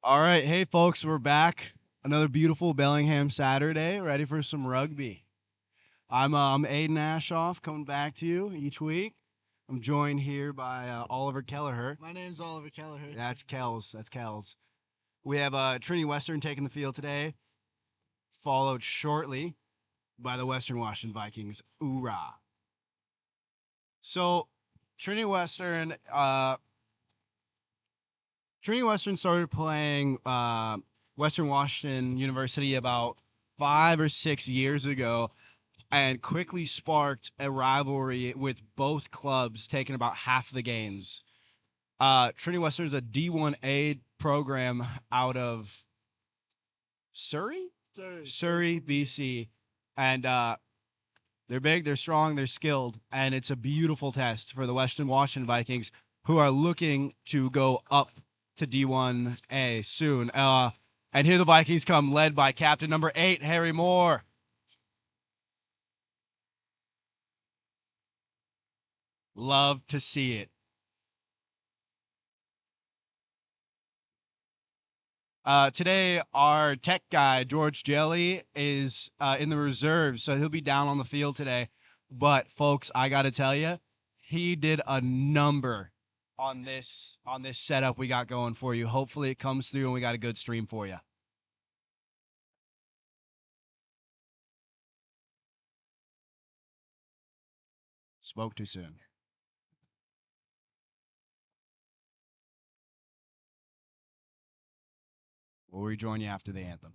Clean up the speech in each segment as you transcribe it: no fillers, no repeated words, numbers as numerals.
All right, hey folks, we're back. Another beautiful Bellingham Saturday, ready for some rugby. I'm Aiden Ashoff, coming back to you each week. I'm joined here by Oliver Kelleher. My name's Oliver Kelleher. That's Kells. That's Kells. We have Trinity Western taking the field today, followed shortly by the Western Washington Vikings. Hoorah! So, Trinity Western, started playing Western Washington University about 5 or 6 years ago, and quickly sparked a rivalry with both clubs taking about half the games. Trinity Western is a D1A program out of Surrey, BC, and they're big, they're strong, they're skilled, and it's a beautiful test for the Western Washington Vikings, who are looking to go up to D1A soon. And here the Vikings come, led by captain number 8, Harry Moore. Love to see it. Today, our tech guy, George Jelly, is in the reserves, so he'll be down on the field today. But, folks, I got to tell you, he did a number on this setup we got going for you. Hopefully it comes through and we got a good stream for you. Spoke too soon. We'll rejoin you after the anthem.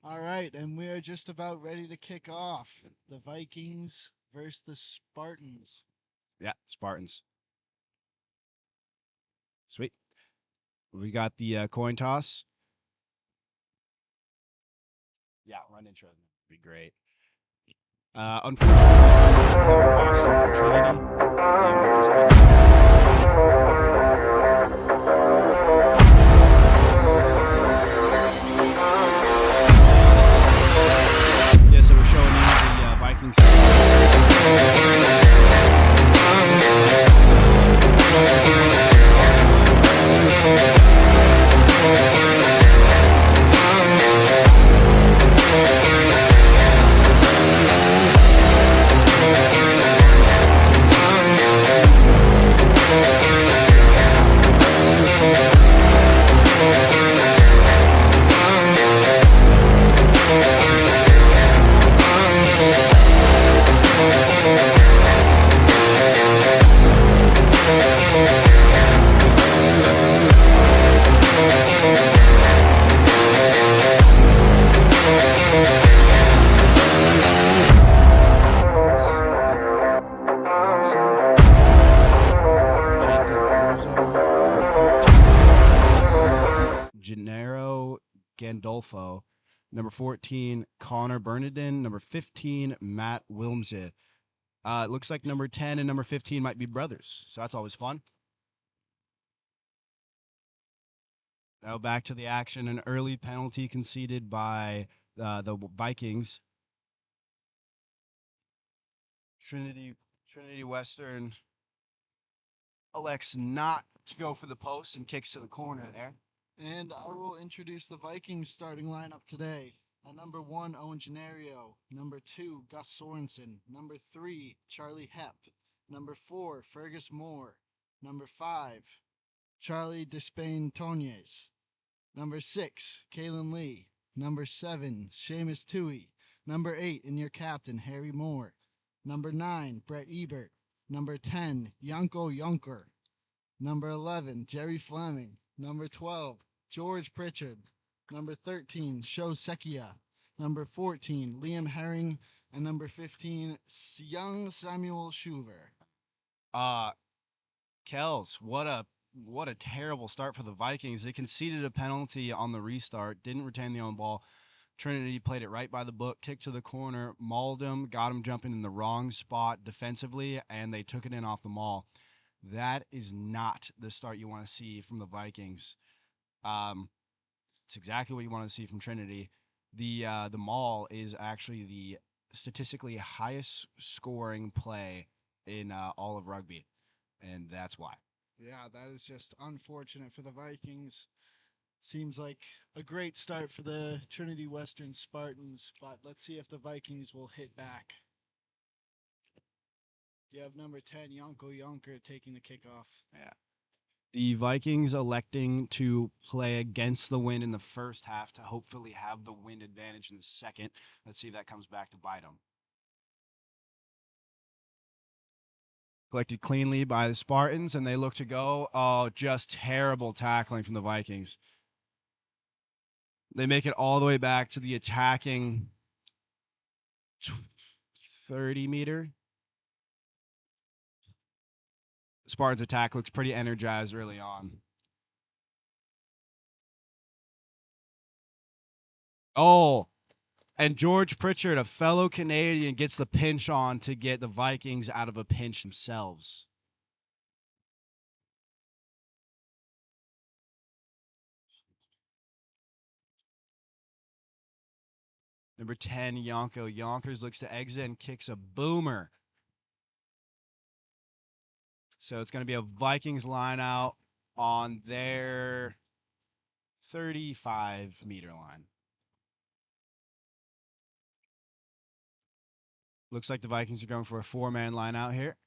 All right, and we are just about ready to kick off. The Vikings versus the Spartans. Yeah, Spartans. Sweet. We got the coin toss. Yeah, run intro. Be great. Unfortunately, for Trinity, they will just be Gandolfo. Number 14, Connor Bernardin. Number 15, Matt Wilmsy. It looks like number 10 and number 15 might be brothers, so that's always fun. Now back to the action. An early penalty conceded by the Vikings. Trinity Western elects not to go for the post and kicks to the corner there. And I will introduce the Vikings starting lineup today. At number 1, Owen Gennario. Number 2, Gus Sorensen. Number 3, Charlie Hepp. Number 4, Fergus Moore. Number 5, Charlie Despain Tonies. Number 6, Kalen Lee. Number 7, Seamus Tui. Number 8, and your captain, Harry Moore. Number 9, Brett Ebert. Number 10, Yanko Yonker. Number 11, Jerry Fleming. Number 12, George Pritchard. Number 13, Sho Sekia. Number 14, Liam Herring. And number 15, young Samuel Schuver. Kells, what a terrible start for the Vikings. They conceded a penalty on the restart, didn't retain the own ball. Trinity played it right by the book, kicked to the corner, mauled him, got him jumping in the wrong spot defensively, and they took it in off the maul. That is not the start you want to see from the Vikings. It's exactly what you want to see from Trinity. The maul is actually the statistically highest scoring play in all of rugby, and that's why. Yeah, that is just unfortunate for the Vikings. Seems like a great start for the Trinity Western Spartans, but let's see if the Vikings will hit back. You have number 10, Yanko Yonker, taking the kickoff. Yeah. The Vikings electing to play against the wind in the first half to hopefully have the wind advantage in the second. Let's see if that comes back to bite them. Collected cleanly by the Spartans, and they look to go. Oh, just terrible tackling from the Vikings. They make it all the way back to the attacking 30-meter. Spartans' attack looks pretty energized early on. Oh, and George Pritchard, a fellow Canadian, gets the pinch on to get the Vikings out of a pinch themselves. Number 10, Yonko. Yonkers looks to exit and kicks a boomer. So it's going to be a Vikings line out on their 35-meter line. Looks like the Vikings are going for a 4-man line out here.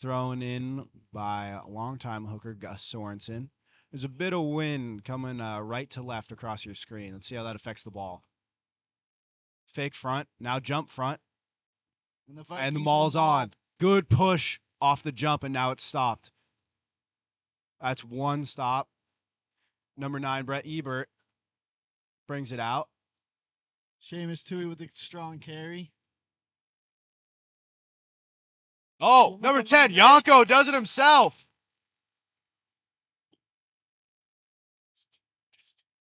Thrown in by a longtime hooker, Gus Sorensen. There's a bit of wind coming right to left across your screen. Let's see how that affects the ball. Fake front, now jump front. And the maul's on. Good push off the jump, and now it's stopped. That's one stop. Number 9, Brett Ebert brings it out. Seamus Tui with a strong carry. Oh, number 10, Yanko does it himself.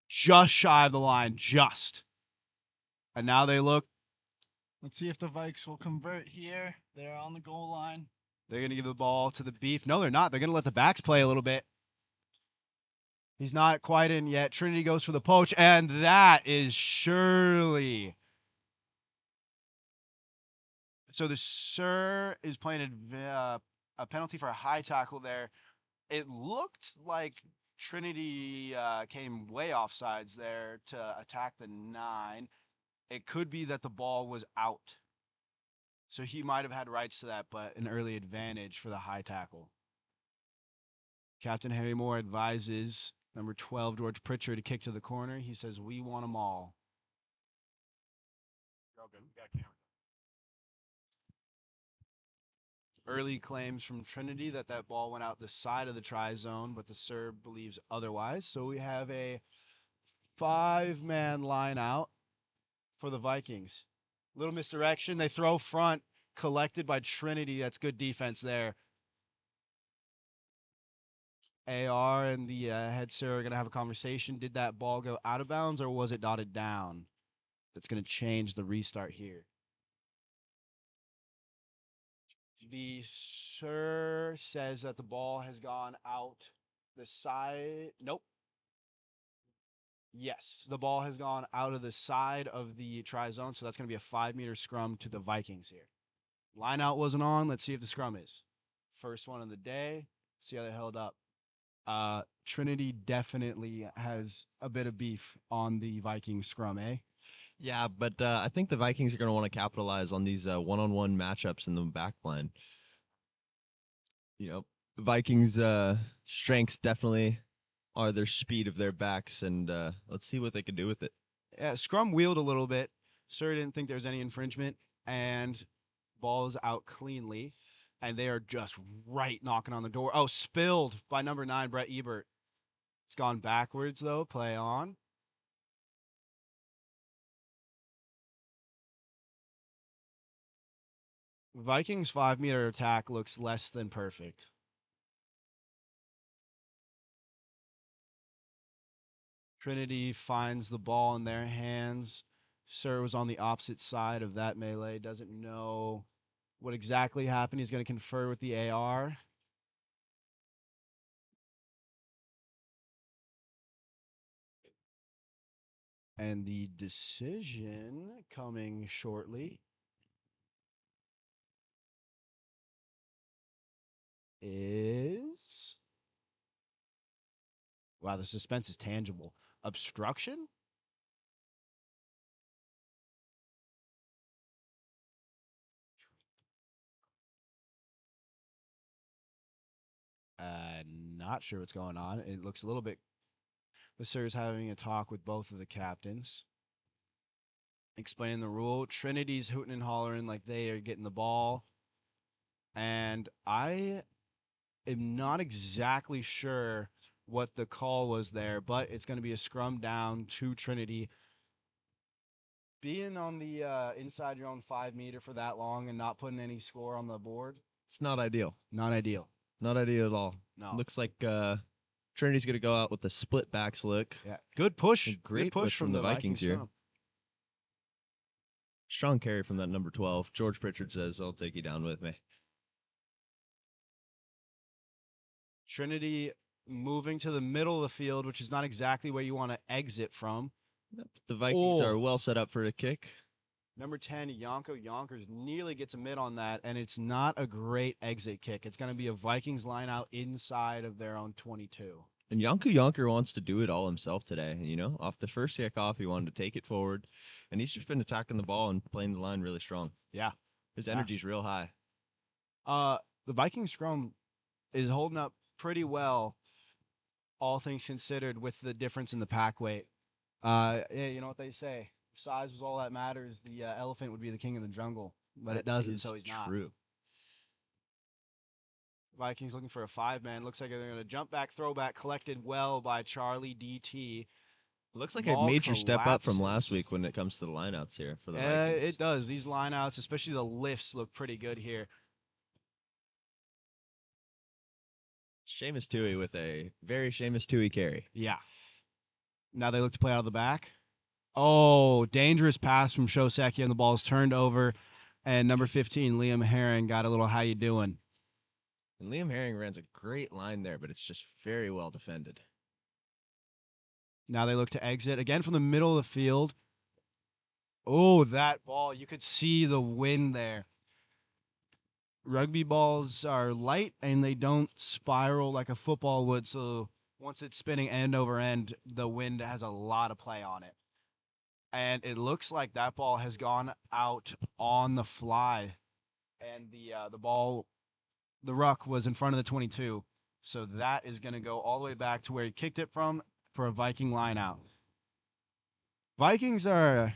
Just shy of the line, just. And now they look. Let's see if the Vikes will convert here. They're on the goal line. They're going to give the ball to the Beef. No, they're not. They're going to let the backs play a little bit. He's not quite in yet. Trinity goes for the poach, and that is surely. So the Sir is playing a penalty for a high tackle there. It looked like Trinity came way offsides there to attack the 9. It could be that the ball was out. So he might have had rights to that, but an early advantage for the high tackle. Captain Harry Moore advises number 12, George Pritchard, to kick to the corner. He says, we want them all. Early claims from Trinity that ball went out the side of the try zone, but the Serb believes otherwise. So we have a 5-man line out for the Vikings. Little misdirection. They throw front, collected by Trinity. That's good defense there. AR and the head sir are going to have a conversation. Did that ball go out of bounds or was it dotted down? That's going to change the restart here. The sir says that the ball has gone out the side. Nope. Yes, the ball has gone out of the side of the try zone, so that's going to be a 5-meter scrum to the Vikings here. Line out wasn't on. Let's see if the scrum is. First one of the day. See how they held up. Trinity definitely has a bit of beef on the Vikings scrum, eh? Yeah, but I think the Vikings are going to want to capitalize on these one-on-one matchups in the back line. The Vikings' strengths definitely are their speed of their backs, and let's see what they can do with it. Yeah, scrum wheeled a little bit. Sir didn't think there was any infringement, and ball is out cleanly, and they are just right knocking on the door. Oh, spilled by number 9, Brett Ebert. It's gone backwards, though. Play on. Vikings 5-meter attack looks less than perfect. Trinity finds the ball in their hands. Sir was on the opposite side of that melee. Doesn't know what exactly happened. He's going to confer with the AR. And the decision coming shortly is. Wow, the suspense is tangible. Obstruction? Not sure what's going on. It looks a little bit. The sir's having a talk with both of the captains, explaining the rule. Trinity's hooting and hollering like they are getting the ball. And I am not exactly sure what the call was there, but it's going to be a scrum down to Trinity. Being on the inside your own 5-meter for that long and not putting any score on the board, It's not ideal. not ideal. Not ideal at all. No. Looks like Trinity's going to go out with a split backs look. Yeah. Good push. A great Good push from the Vikings here. scrum. Strong carry from that number 12. George Pritchard says, I'll take you down with me. Trinity moving to the middle of the field, which is not exactly where you want to exit from. The Vikings are well set up for a kick. Number 10, Yonko Yonkers nearly gets a mid on that, and it's not a great exit kick. It's going to be a Vikings line out inside of their own 22. And Yonker wants to do it all himself today. Off the first kickoff, he wanted to take it forward, and he's just been attacking the ball and playing the line really strong. Yeah. His energy's real high. The Vikings scrum is holding up pretty well, all things considered, with the difference in the pack weight. Yeah, you know what they say. If size was all that matters, the elephant would be the king of the jungle. But it doesn't, so he's not. True. Vikings looking for a 5-man. Looks like they're going to jump back, throwback, collected well by Charlie DT. Looks like Ball a major step up from last collapses. week when it comes to the lineouts here for the Vikings. It does. These lineouts, especially the lifts, look pretty good here. Seamus Toohey with a very Seamus Toohey carry. Yeah. Now they look to play out of the back. Oh, dangerous pass from Shoseki, and the ball's turned over. And number 15, Liam Herring, got a little how you doing. And Liam Herring runs a great line there, but it's just very well defended. Now they look to exit again from the middle of the field. Oh, that ball. You could see the wind there. Rugby balls are light and they don't spiral like a football would. So once it's spinning end over end, the wind has a lot of play on it. And it looks like that ball has gone out on the fly. And the ball, the ruck was in front of the 22. So that is going to go all the way back to where he kicked it from for a Viking line out. Vikings are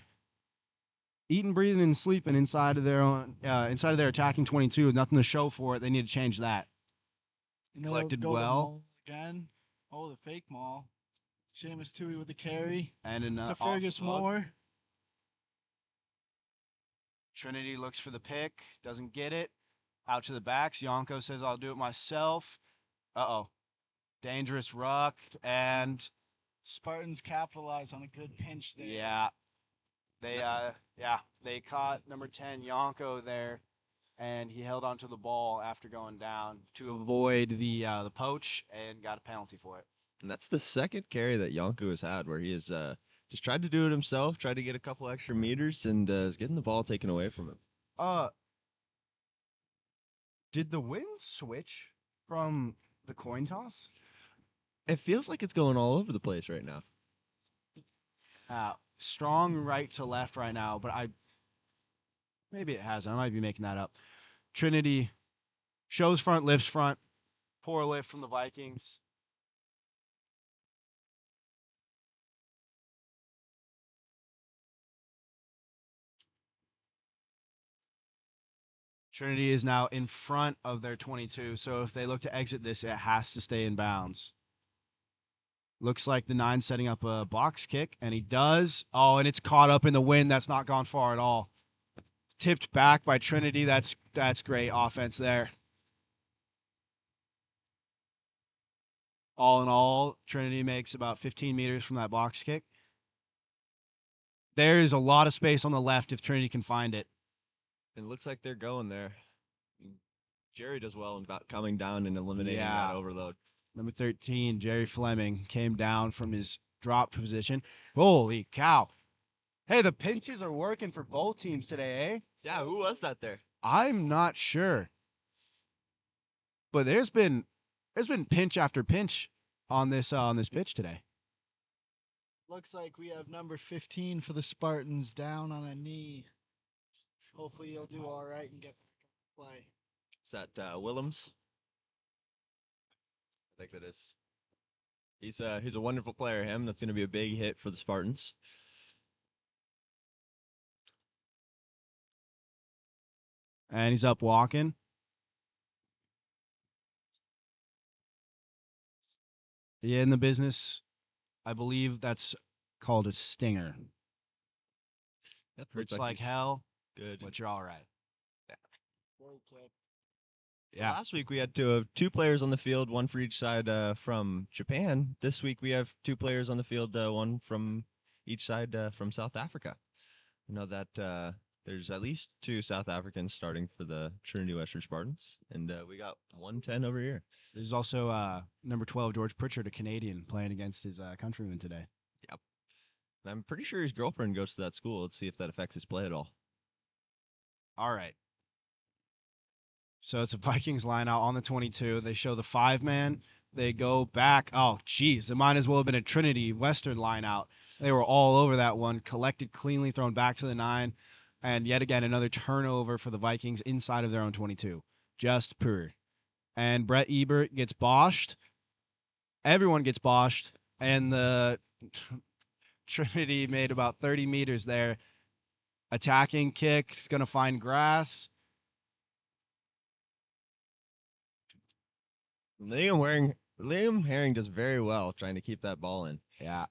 eating, breathing, and sleeping inside of their own, inside of their attacking 22. Nothing to show for it. They need to change that. Collected go to well. Maul again. Oh, the fake maul. Seamus Toohey with the carry. And To Fergus Moore. Trinity looks for the pick. Doesn't get it. Out to the backs. Yonko says, I'll do it myself. Uh-oh. Dangerous ruck, and Spartans capitalize on a good pinch there. yeah, they That's- they caught number 10 Yonko there, and he held onto the ball after going down to avoid the poach and got a penalty for it. And that's the second carry that Yonko has had where he has just tried to do it himself, tried to get a couple extra meters, and is getting the ball taken away from him. Did the wind switch from the coin toss? It feels like it's going all over the place right now. Strong right to left right now, but maybe it hasn't. I might be making that up. Trinity shows front, lifts front. Poor lift from the Vikings. Trinity is now in front of their 22, so if they look to exit this, it has to stay in bounds. Looks like the 9 setting up a box kick, and he does. Oh, and it's caught up in the wind. That's not gone far at all. Tipped back by Trinity. That's great offense there. All in all, Trinity makes about 15 meters from that box kick. There is a lot of space on the left if Trinity can find it. It looks like they're going there. Jerry does well in about coming down and eliminating that overload. Number 13, Jerry Fleming, came down from his drop position. Holy cow. Hey, the pinches are working for both teams today, eh? Yeah, who was that there? I'm not sure. But there's been pinch after pinch on this pitch today. Looks like we have number 15 for the Spartans down on a knee. Hopefully he'll do all right and get back on play. Is that Willems? I think that is. He's a wonderful player, him. That's going to be a big hit for the Spartans. And he's up walking. Yeah, in the business, I believe that's called a stinger. That Hurts like hell, good. but you're all right. Great kick. Yeah. Last week we had two players on the field, one for each side from Japan. This week we have 2 players on the field, one from each side from South Africa. You know that there's at least 2 South Africans starting for the Trinity Western Spartans, and we got 110 over here. There's also number 12, George Pritchard, a Canadian, playing against his countryman today. Yep. And I'm pretty sure his girlfriend goes to that school. Let's see if that affects his play at all. All right. So it's a Vikings line out on the 22. They show the 5-man. They go back. Oh, geez. It might as well have been a Trinity Western line out. They were all over that one. Collected cleanly, thrown back to the 9. And yet again, another turnover for the Vikings inside of their own 22. Just poor. And Brett Ebert gets boshed. Everyone gets boshed. And the Trinity made about 30 meters there. Attacking kick. Is going to find grass. Liam Herring does very well trying to keep that ball in. Yeah.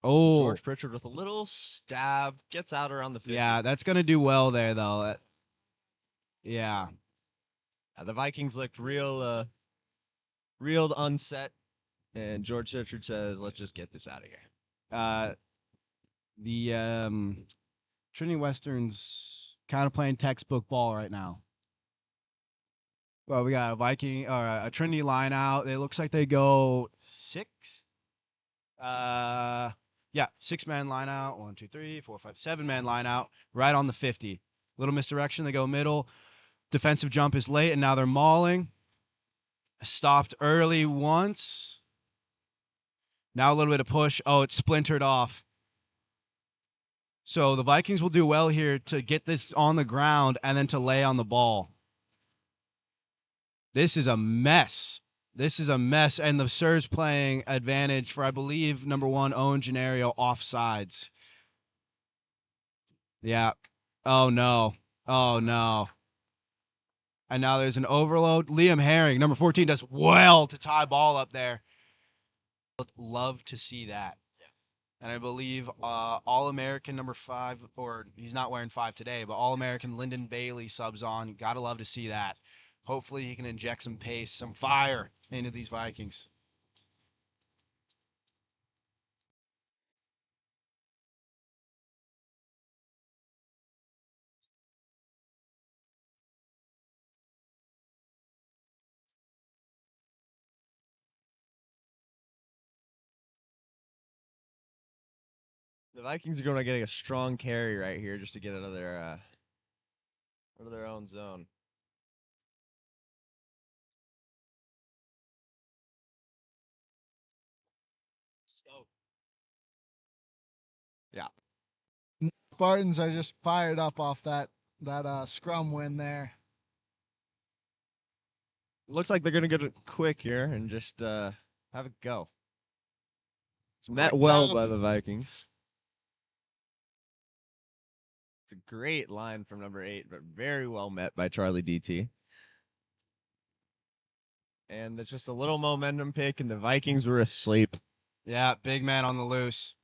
Oh. George Pritchard with a little stab, gets out around the 50. Yeah, that's going to do well there, though. Yeah. The Vikings looked real unset, and George Pritchard says, let's just get this out of here. The Trinity Western's kind of playing textbook ball right now. Well, we got a Trinity line out. It looks like they go 6. 6-man line out. 1, 2, 3, 4, 5, 7-man line out. Right on the 50. Little misdirection. They go middle. Defensive jump is late, and now they're mauling. Stopped early once. Now a little bit of push. Oh, it's splintered off. So the Vikings will do well here to get this on the ground and then to lay on the ball. This is a mess. And the Sirs playing advantage for, I believe, number 1, Owen Gennario offsides. Yeah. Oh, no. And now there's an overload. Liam Herring, number 14, does well to tie ball up there. Love to see that. And I believe All-American number 5, or he's not wearing 5 today, but All-American Lyndon Bailey subs on. Got to love to see that. Hopefully he can inject some pace, some fire into these Vikings. The Vikings are going to get a strong carry right here just to get out of their own zone. Yeah. Spartans are just fired up off that scrum win there. Looks like they're going to get it quick here and just have it go. It's met Quick well job. by the Vikings. It's a great line from number 8, but very well met by Charlie DT. And it's just a little momentum pick, and the Vikings were asleep. Yeah, big man on the loose.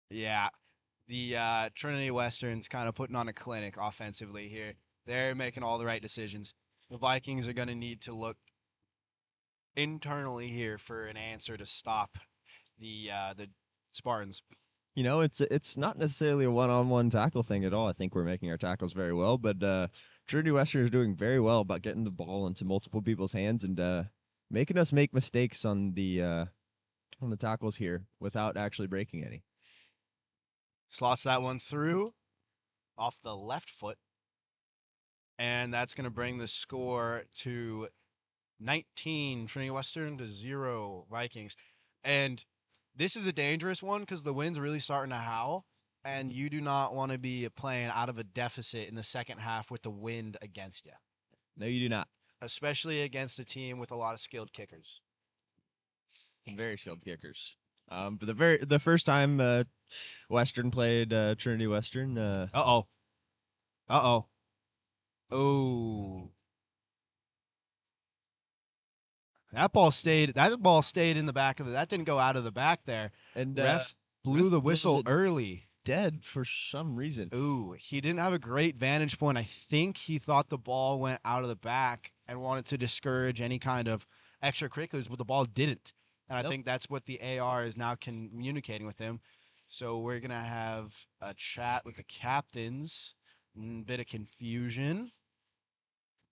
Yeah, the Trinity Western's kind of putting on a clinic offensively here. They're making all the right decisions. The Vikings are going to need to look internally here for an answer to stop the Spartans. You know, it's not necessarily a one-on-one tackle thing at all. I think we're making our tackles very well, but Trinity Western is doing very well about getting the ball into multiple people's hands and making us make mistakes on the tackles here without actually breaking any. Slots that one through off the left foot. And that's going to bring the score to 19 Trinity Western to 0 Vikings. And this is a dangerous one because the wind's really starting to howl. And you do not want to be playing out of a deficit in the second half with the wind against you. No, you do not. Especially against a team with a lot of skilled kickers. Very skilled kickers. But the first time Western played Trinity Western. Uh-oh. Uh-oh. Oh. That ball stayed in the back of that didn't go out of the back there. And Ref blew the whistle it early. Dead for some reason. Ooh, he didn't have a great vantage point. I think he thought the ball went out of the back and wanted to discourage any kind of extracurriculars, but the ball didn't. And I think that's what the AR is now communicating with him. So we're going to have a chat with the captains. Bit of confusion.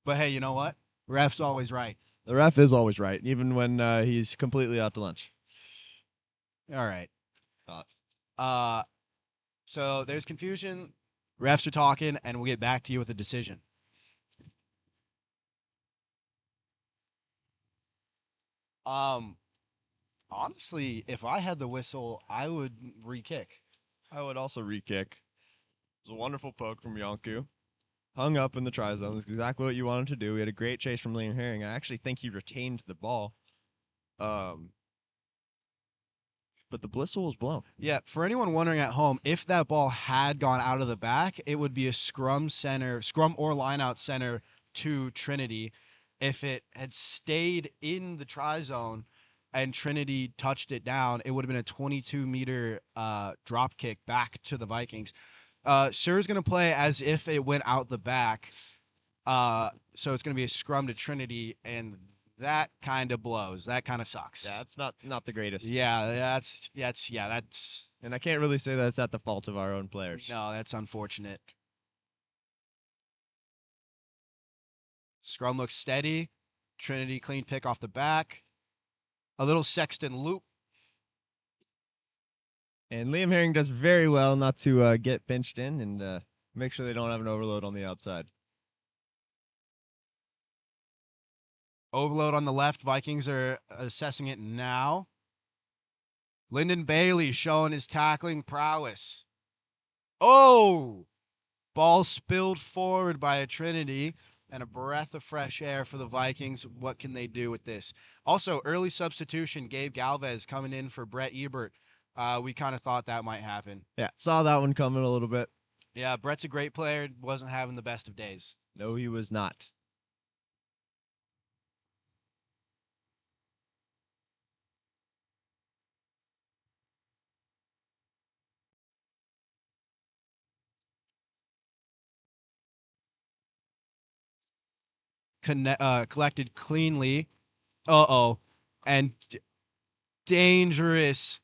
But hey, you know what? Ref's always right. The ref is always right, even when he's completely out to lunch. All right. So there's confusion. Refs are talking, and we'll get back to you with a decision. Honestly, if I had the whistle, I would re-kick. I would also re-kick. It was a wonderful poke from Yonku. Hung up in the try zone. That's exactly what you wanted to do. We had a great chase from Liam Herring. I actually think he retained the ball. But the whistle was blown. Yeah, for anyone wondering at home, if that ball had gone out of the back, it would be a scrum or line-out center to Trinity. If it had stayed in the try zone and Trinity touched it down, it would have been a 22-meter drop kick back to the Vikings. Sir's going to play as if it went out the back. So it's going to be a scrum to Trinity, and that kind of blows. That kind of sucks. Yeah, it's not the greatest. Yeah, that's. And I can't really say that's at the fault of our own players. No, that's unfortunate. Scrum looks steady. Trinity clean pick off the back. A little Sexton loop. And Liam Herring does very well not to get pinched in and make sure they don't have an overload on the outside. Overload on the left. Vikings are assessing it now. Lyndon Bailey showing his tackling prowess. Oh! Ball spilled forward by a Trinity, and a breath of fresh air for the Vikings. What can they do with this? Also, early substitution, Gabe Galvez coming in for Brett Ebert. We kind of thought that might happen. Yeah, saw that one coming a little bit. Yeah, Brett's a great player. Wasn't having the best of days. No, he was not. Collected cleanly. Uh-oh. And dangerous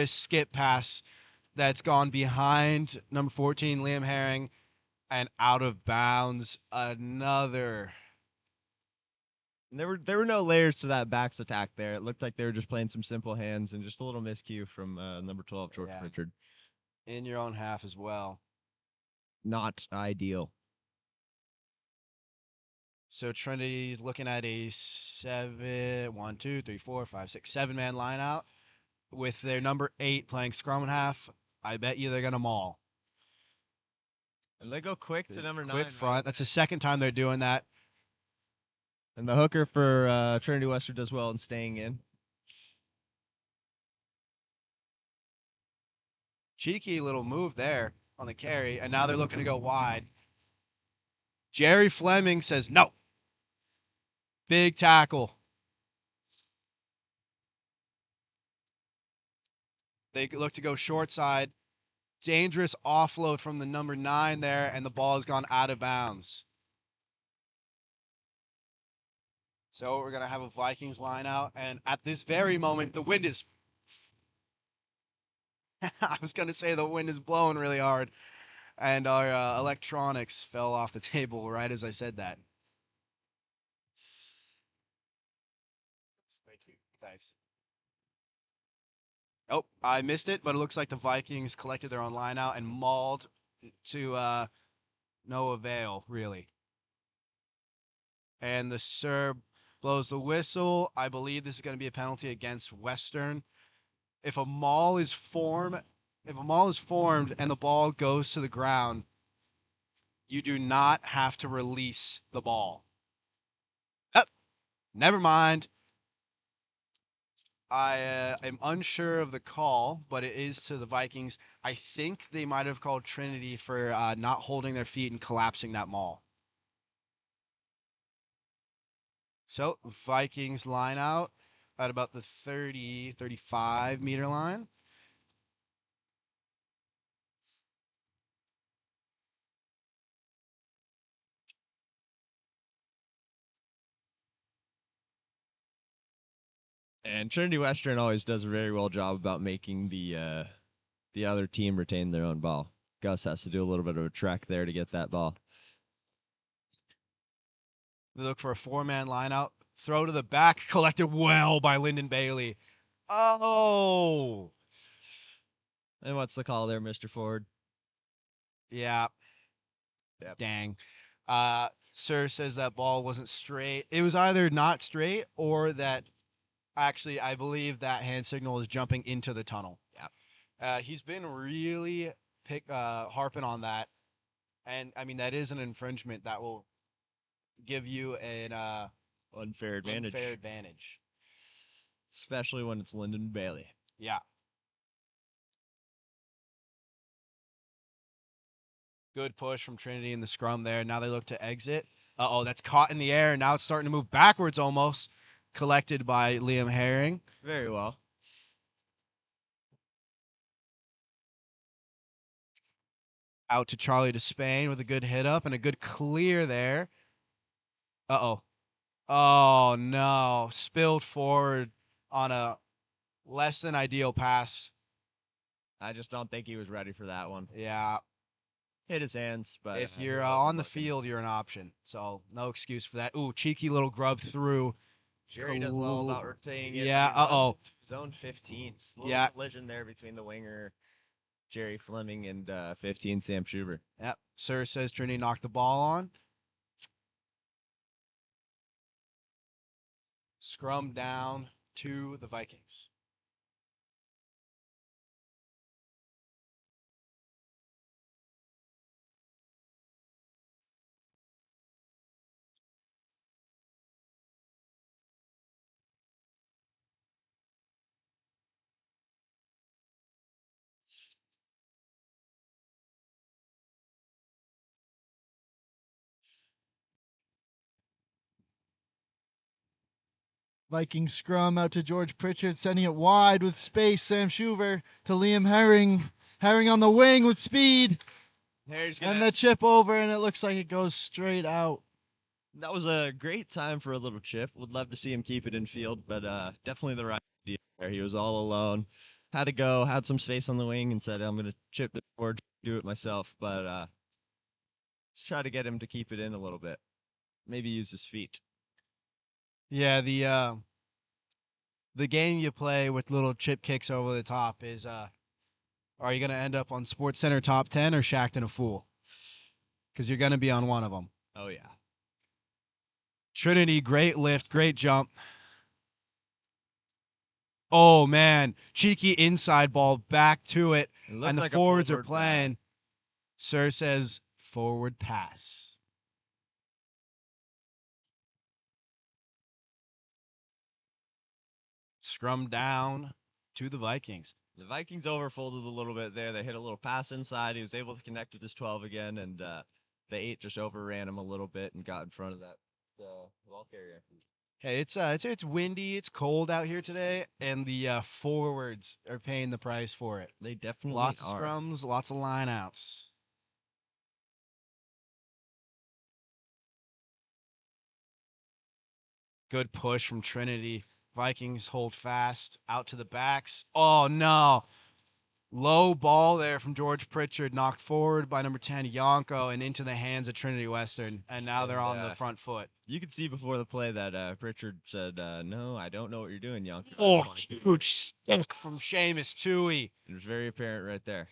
skip pass that's gone behind number 14, Liam Herring, and out of bounds. Another And there were no layers to that backs attack there. It looked like they were just playing some simple hands and just a little miscue from number 12, George Yeah. Pritchard. In your own half as well. Not ideal. So Trinity's looking at a 7-man line out with their number 8 playing scrum and half. I bet you they're gonna maul. And they go quick to number 9. Quick front. That's the second time they're doing that. And the hooker for Trinity Western does well in staying in. Cheeky little move there on the carry, and now they're looking to go wide. Jerry Fleming says no. Big tackle. They look to go short side. Dangerous offload from the number 9 there, and the ball has gone out of bounds. So we're going to have a Vikings line out, and at this very moment, the wind is... I was going to say the wind is blowing really hard, and our electronics fell off the table right as I said that. Thanks. Oh, I missed it, but it looks like the Vikings collected their own line out and mauled to no avail, really. And the Serb blows the whistle. I believe this is going to be a penalty against Western. If a maul is formed and the ball goes to the ground, you do not have to release the ball. Oh, never mind. I am unsure of the call, but it is to the Vikings. I think they might have called Trinity for not holding their feet and collapsing that maul. So Vikings line out at about the 30, 35 meter line. And Trinity Western always does a very well job about making the other team retain their own ball. Gus has to do a little bit of a trek there to get that ball. They look for a 4-man line out. Throw to the back, collected well by Lyndon Bailey. Oh! And what's the call there, Mr. Ford? Yeah. Yep. Dang. Sir says that ball wasn't straight. It was either not straight or that actually I believe that hand signal is jumping into the tunnel. Yeah. He's been really harping on that. And I mean that is an infringement that will give you an unfair advantage. Especially when it's Lyndon Bailey. Yeah. Good push from Trinity in the scrum there. Now they look to exit. Uh-oh, that's caught in the air. Now it's starting to move backwards almost. Collected by Liam Herring. Very well. Out to Charlie Despain with a good hit up and a good clear there. Uh-oh. Oh, no. Spilled forward on a less than ideal pass. I just don't think he was ready for that one. Yeah. Hit his hands, but if you're on the field, you're an option. So no excuse for that. Ooh, cheeky little grub through. Jerry does well about retaining it. Yeah, uh-oh. Zone 15. Slow Yeah. collision there between the winger, Jerry Fleming, and 15, Sam Schubert. Yep. Sir says Trinity knocked the ball on. Scrum down to the Vikings. Viking scrum out to George Pritchard, sending it wide with space. Sam Schuver to Liam Herring. Herring on the wing with speed. And the chip over, and it looks like it goes straight out. That was a great time for a little chip. Would love to see him keep it in field, but definitely the right idea there. He was all alone. Had to go, had some space on the wing, and said, I'm going to chip it or do it myself. But just try to get him to keep it in a little bit. Maybe use his feet. Yeah, the game you play with little chip kicks over the top is are you gonna end up on Sports Center top 10 or Shacked and a Fool? Because you're gonna be on one of them. Oh yeah. Trinity, great lift, great jump. Oh man, cheeky inside ball back to it, It looks and the like a forwards are forward pass. playing. Sir says forward pass. Scrum down to the Vikings. The Vikings overfolded a little bit there. They hit a little pass inside. He was able to connect with his 12 again, and the 8 just overran him a little bit and got in front of that ball carrier. Hey, it's windy, it's cold out here today, and the forwards are paying the price for it. They definitely Lots of are. scrums, lots of lineouts. Good push from Trinity. Vikings hold fast out to the backs. Oh no. Low ball there from George Pritchard, knocked forward by number 10 Yonko and into the hands of Trinity Western, and now they're on the front foot. You could see before the play that Pritchard said, "No, I don't know what you're doing, young." Oh, huge stick from Seamus Toohey. It was very apparent right there.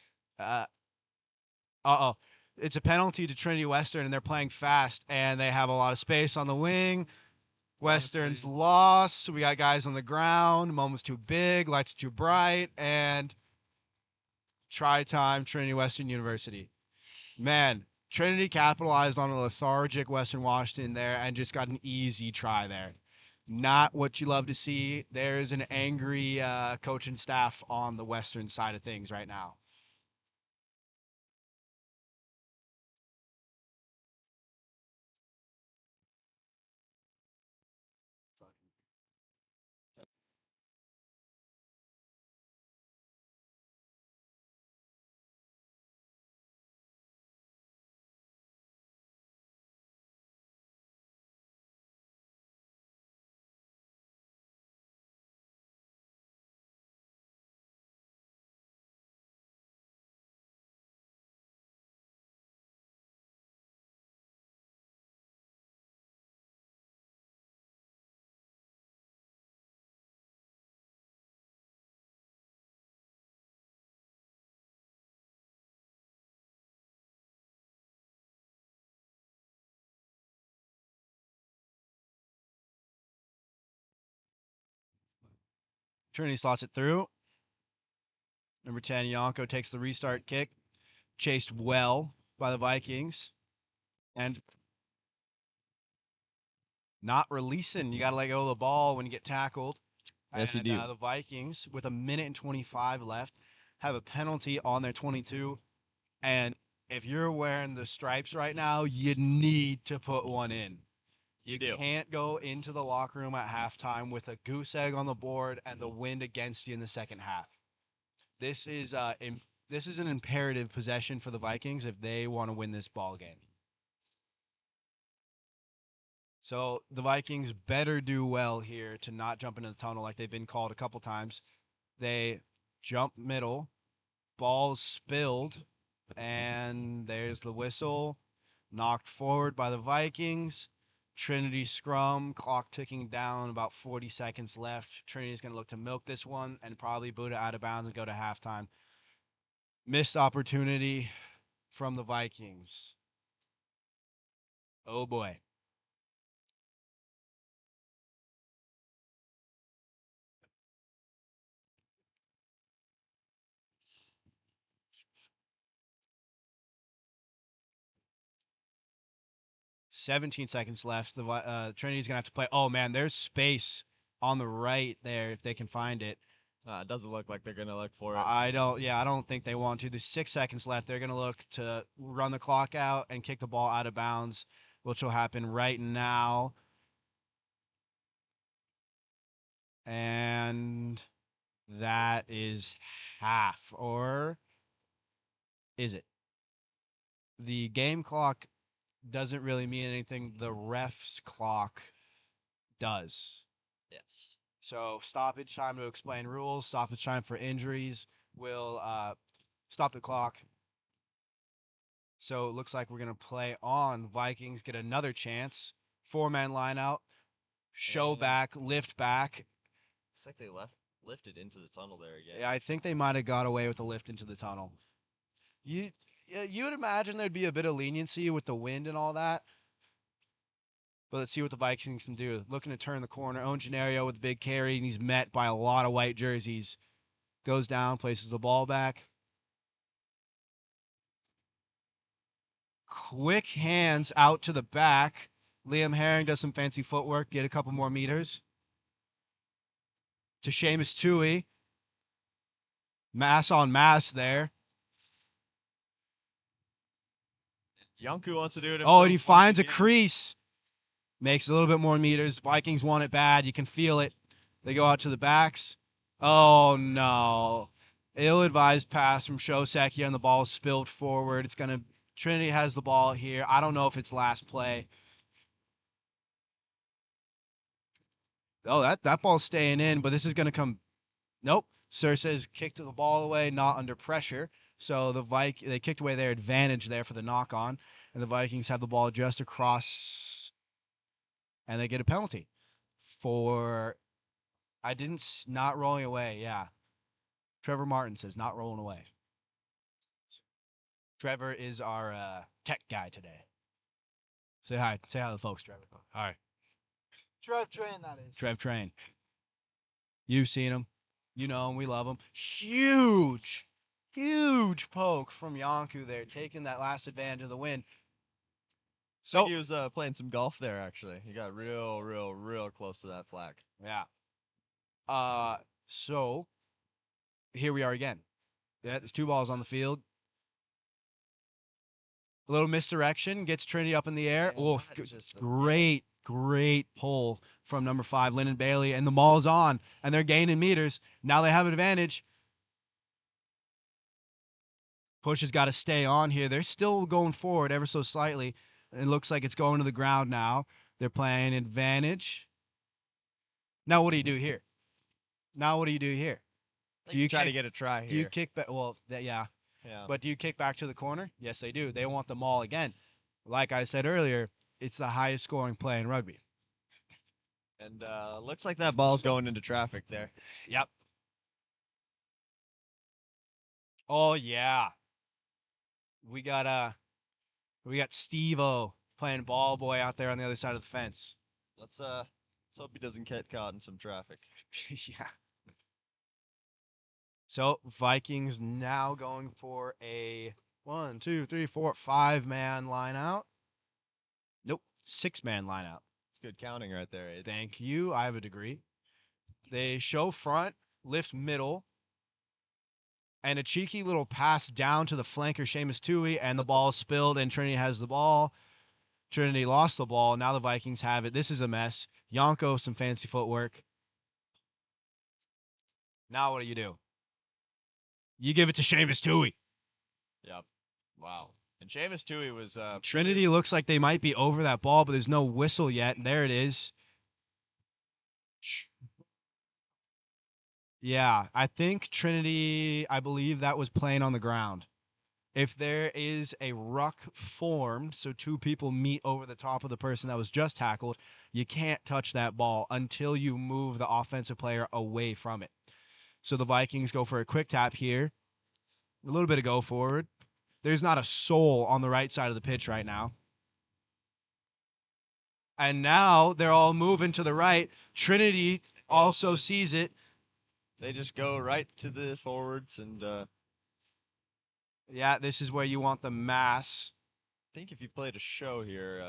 Uh-oh. It's a penalty to Trinity Western, and they're playing fast, and they have a lot of space on the wing. Western's lost. We got guys on the ground. Moment's too big. Lights too bright. And try time, Trinity Western University. Man, Trinity capitalized on a lethargic Western Washington there and just got an easy try there. Not what you love to see. There's an angry coach and staff on the Western side of things right now. Trinity slots it through. Number 10, Yonko takes the restart kick. Chased well by the Vikings. And not releasing. You got to let go of the ball when you get tackled. Yes, you And do. the Vikings, with a minute and 25 left, have a penalty on their 22. And if you're wearing the stripes right now, you need to put one in. You can't go into the locker room at halftime with a goose egg on the board and the wind against you in the second half. This is this is an imperative possession for the Vikings if they want to win this ball game. So the Vikings better do well here to not jump into the tunnel like they've been called a couple times. They jump middle, ball spilled, and there's the whistle. Knocked forward by the Vikings. Trinity scrum, clock ticking down, about 40 seconds left. Trinity's going to look to milk this one and probably boot it out of bounds and go to halftime. Missed opportunity from the Vikings. Oh boy. 17 seconds left. The Trinity's going to have to play. Oh man, there's space on the right there if they can find it. It doesn't look like they're gonna look for it. I don't think they want to. There's 6 seconds left. They're going to look to run the clock out and kick the ball out of bounds, which will happen right now. And that is half, or is it? The game clock doesn't really mean anything. The ref's clock does. Yes. So stoppage time to explain rules, stoppage time for injuries will stop the clock. So it looks like we're going to play on. Vikings get another chance. 4-man line out. show And back, lift back. it's like they lifted into the tunnel there again. Yeah, I think they might have got away with the lift into the tunnel. You would imagine there'd be a bit of leniency with the wind and all that. But let's see what the Vikings can do. Looking to turn the corner. Owen Gennaro with a big carry, and he's met by a lot of white jerseys. Goes down, places the ball back. Quick hands out to the back. Liam Herring does some fancy footwork, get a couple more meters. To Seamus Tui. Mass on mass there. Yonku wants to do it himself. Oh, and he once finds a again. crease. Makes a little bit more meters. Vikings want it bad. You can feel it. They go out to the backs. Oh, no. Ill-advised pass from Shosek, and the ball is spilled forward. It's going to Trinity has the ball here. I don't know if it's last play. Oh, that ball's staying in, but this is going to come. Nope. Sursa's kicked the ball away, not under pressure. So they kicked away their advantage there for the knock-on, and the Vikings have the ball just across, and they get a penalty for not rolling away. Yeah. Trevor Martin says not rolling away. Trevor is our tech guy today. Say hi. Say hi to the folks, Trevor. Hi. Trev Train, that is. Trev Train. You've seen him. You know him. We love him. Huge poke from Yonku there, taking that last advantage of the win. So he was playing some golf there, actually. He got real close to that flag. Yeah. So here we are again. Yeah, there's 2 balls on the field. A little misdirection gets Trinity up in the air. Oh, great pull from number 5, Lyndon Bailey, and the ball is on, and they're gaining meters. Now they have an advantage. Push has got to stay on here. They're still going forward ever so slightly. It looks like it's going to the ground now. They're playing advantage. Now what do you do here? Do you try to get a try here? Do you kick back? Well, yeah. But do you kick back to the corner? Yes, they do. They want the maul again. Like I said earlier, it's the highest scoring play in rugby. And looks like that ball's going into traffic there. Yep. Oh yeah. We got Steve-O playing ball boy out there on the other side of the fence. Let's hope he doesn't get caught in some traffic. Yeah. So Vikings now going for a 1, 2, 3, 4, 5-man line out. Nope, 6-man line out. It's good counting right there. Thank you. I have a degree. They show front, lift middle, and a cheeky little pass down to the flanker, Seamus Tui, and the ball spilled, and Trinity has the ball. Trinity lost the ball. Now the Vikings have it. This is a mess. Yonko, some fancy footwork. Now what do? You give it to Seamus Tui. Yep. Wow. And Seamus Tui was... Trinity looks like they might be over that ball, but there's no whistle yet. There it is. Yeah, I think Trinity, I believe that was playing on the ground. If there is a ruck formed, so 2 people meet over the top of the person that was just tackled, you can't touch that ball until you move the offensive player away from it. So the Vikings go for a quick tap here. A little bit of go forward. There's not a soul on the right side of the pitch right now. And now they're all moving to the right. Trinity also sees it. They just go right to the forwards and... Yeah, this is where you want the mass. I think if you played a show here,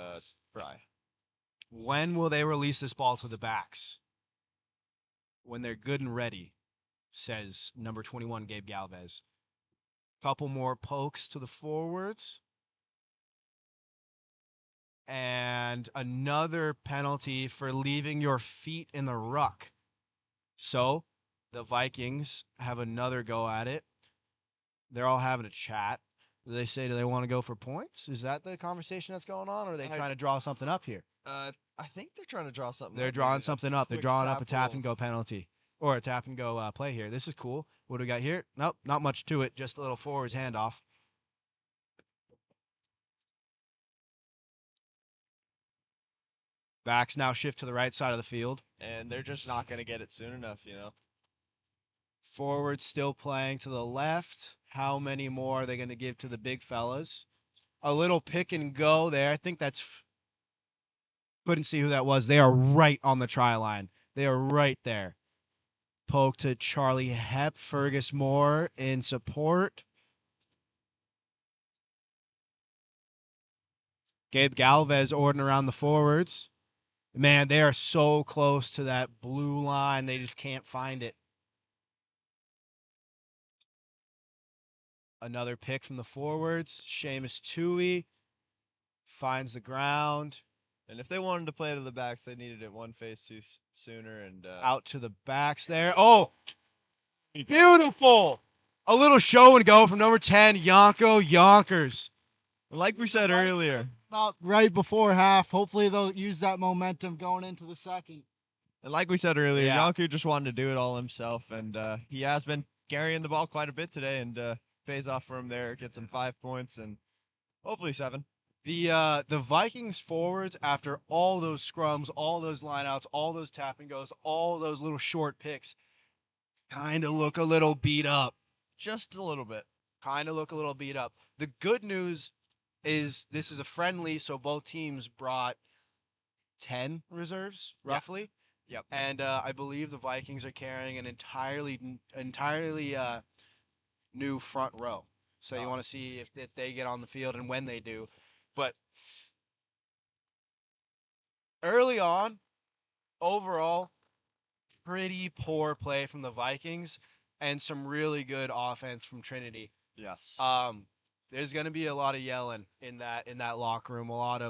Fry. When will they release this ball to the backs? When they're good and ready, says number 21, Gabe Galvez. Couple more pokes to the forwards. And another penalty for leaving your feet in the ruck. So the Vikings have another go at it. They're all having a chat. Do they want to go for points? Is that the conversation that's going on, or are they trying to draw something up here? I think they're trying to draw something They're up. drawing something up. They're drawing up a tap will- and go penalty. Or a tap and go play here. This is cool. What do we got here? Nope, not much to it. Just a little forwards handoff. Backs now shift to the right side of the field. And they're just not going to get it soon enough, you know. Forward still playing to the left. How many more are they going to give to the big fellas? A little pick and go there. I think that's. Couldn't see who that was. They are right on the try line. They are right there. Poke to Charlie Hep. Fergus Moore in support. Gabe Galvez ordering around the forwards. Man, they are so close to that blue line. They just can't find it. Another pick from the forwards. Seamus Tui finds the ground. And if they wanted to play to the backs, they needed it one phase sooner. And Out to the backs there. Oh, beautiful. A little show and go from number 10, Yonko Yonkers. like we said earlier, Out right before half. Hopefully they'll use that momentum going into the second. And like we said earlier, Yeah. Yonku just wanted to do it all himself, and he has been carrying the ball quite a bit today, and pays off for him there. Gets him 5 points and hopefully 7. The Vikings forwards, after all those scrums, all those lineouts, all those tap and goes, all those little short picks, kind of look a little beat up. Just a little bit. Kind of look a little beat up. The good news is this is a friendly, so both teams brought 10 reserves, Yeah. roughly. Yep. And I believe the Vikings are carrying an entirely new front row. So you want to see if they get on the field and when they do. But early on, overall, pretty poor play from the Vikings and some really good offense from Trinity. Yes. There's going to be a lot of yelling in that locker room, a lot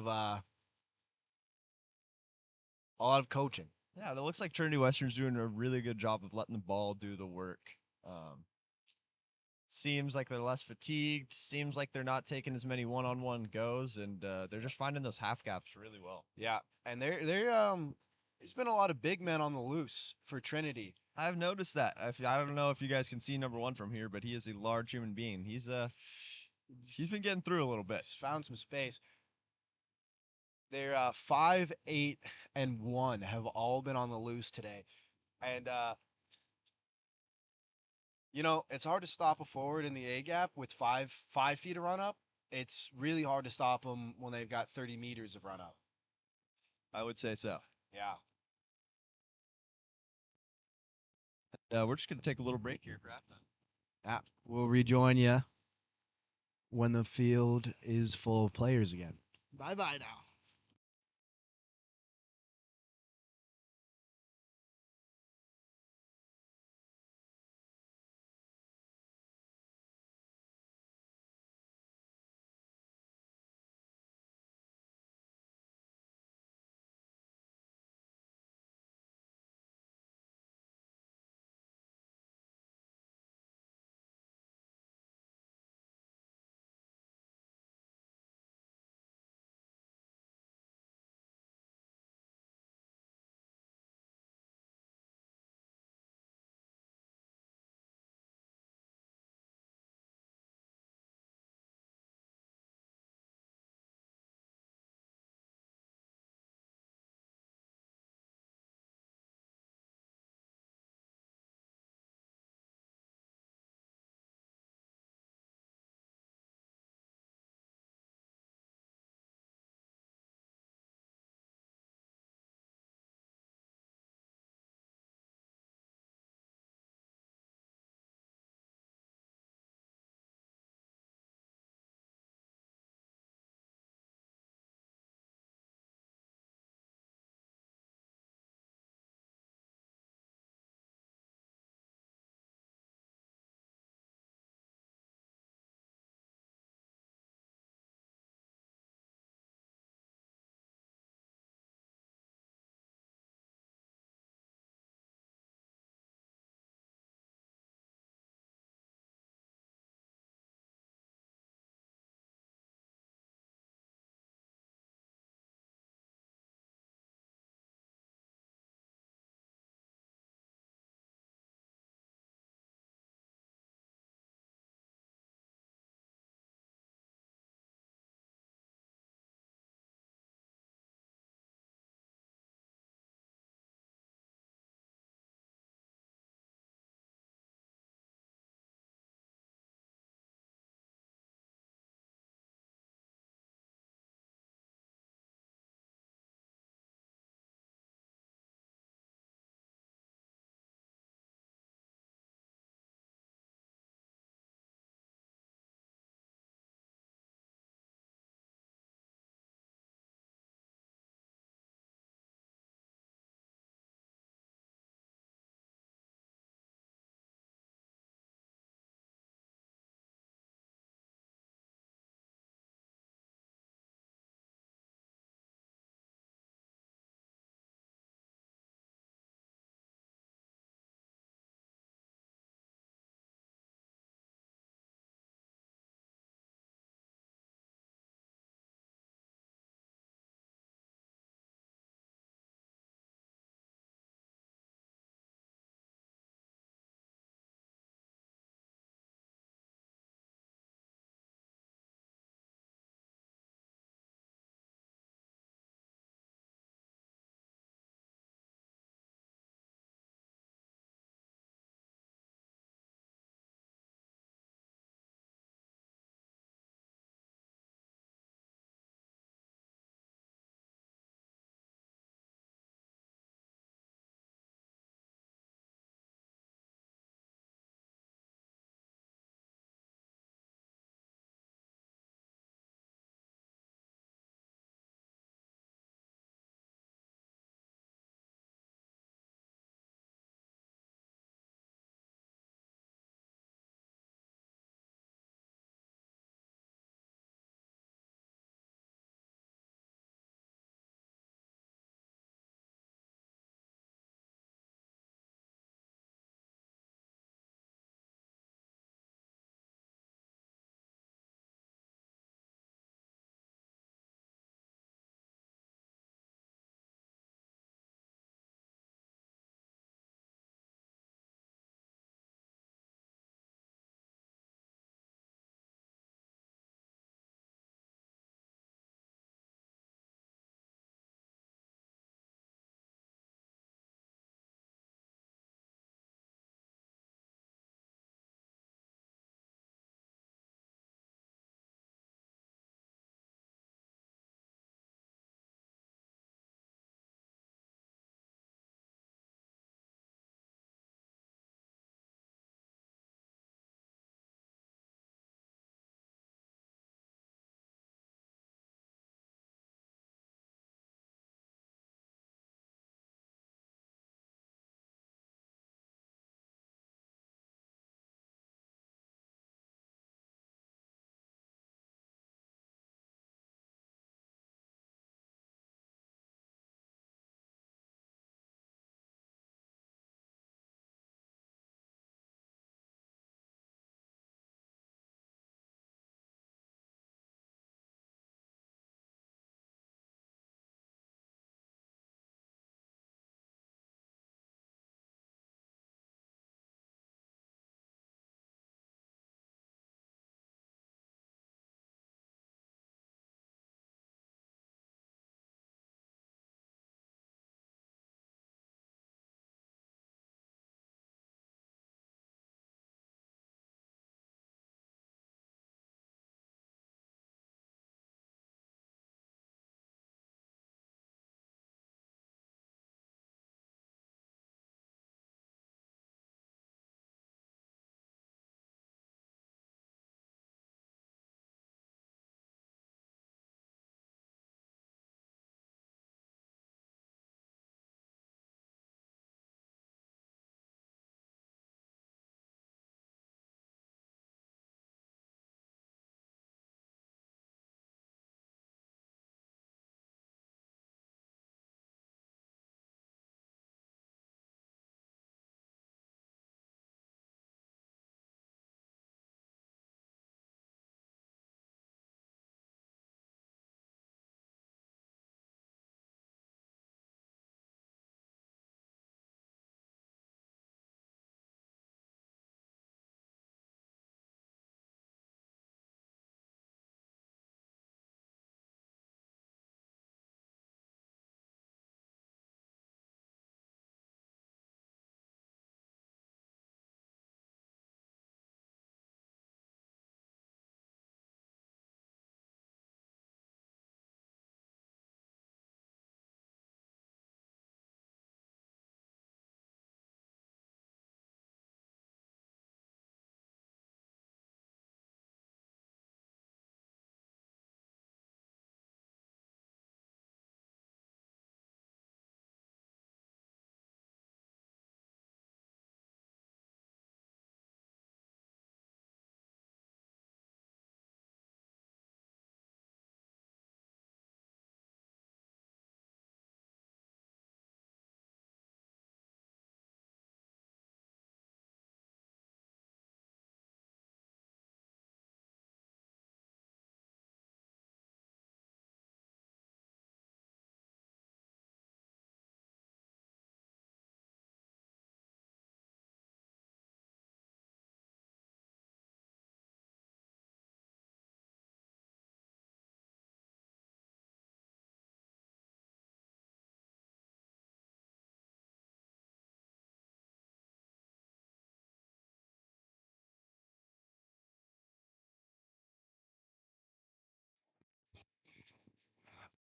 of coaching. Yeah, it looks like Trinity Western's doing a really good job of letting the ball do the work. Seems like they're less fatigued. Seems like they're not taking as many one-on-one goes, and they're just finding those half gaps really well. Yeah, and there's been a lot of big men on the loose for Trinity. I've noticed that. I don't know if you guys can see number 1 from here, but he is a large human being. He's been getting through a little bit. Just found some space. They're 5, 8, and 1 have all been on the loose today, and it's hard to stop a forward in the A gap with 5 feet of run up. It's really hard to stop them when they've got 30 meters of run up. I would say so. Yeah. We're just gonna take a little break here for halftime. We'll rejoin you when the field is full of players again. Bye-bye now.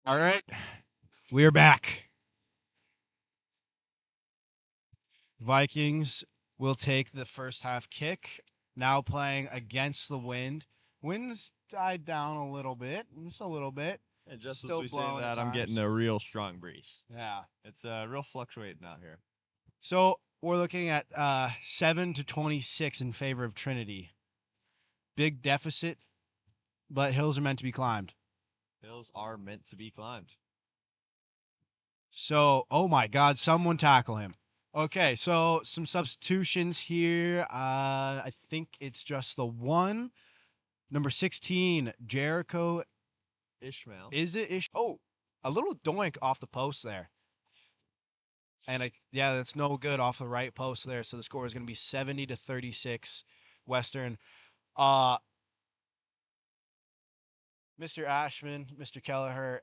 All right. We are back. Vikings will take the first half kick. Now playing against the wind. Wind's died down a little bit. Just a little bit. And just Still as we say blowing at that, I'm getting times. a real strong breeze. Yeah. It's real fluctuating out here. So we're looking at 7-26 in favor of Trinity. Big deficit, but hills are meant to be climbed. Hills are meant to be climbed. So, oh my God, someone tackle him. Okay, so some substitutions here. I think it's just the one. Number 16, Jericho. Ishmael. Is it Ish? Oh, a little doink off the post there. And yeah, that's no good off the right post there. So the score is going to be 70-36 Western. Mr. Ashman, Mr. Kelleher,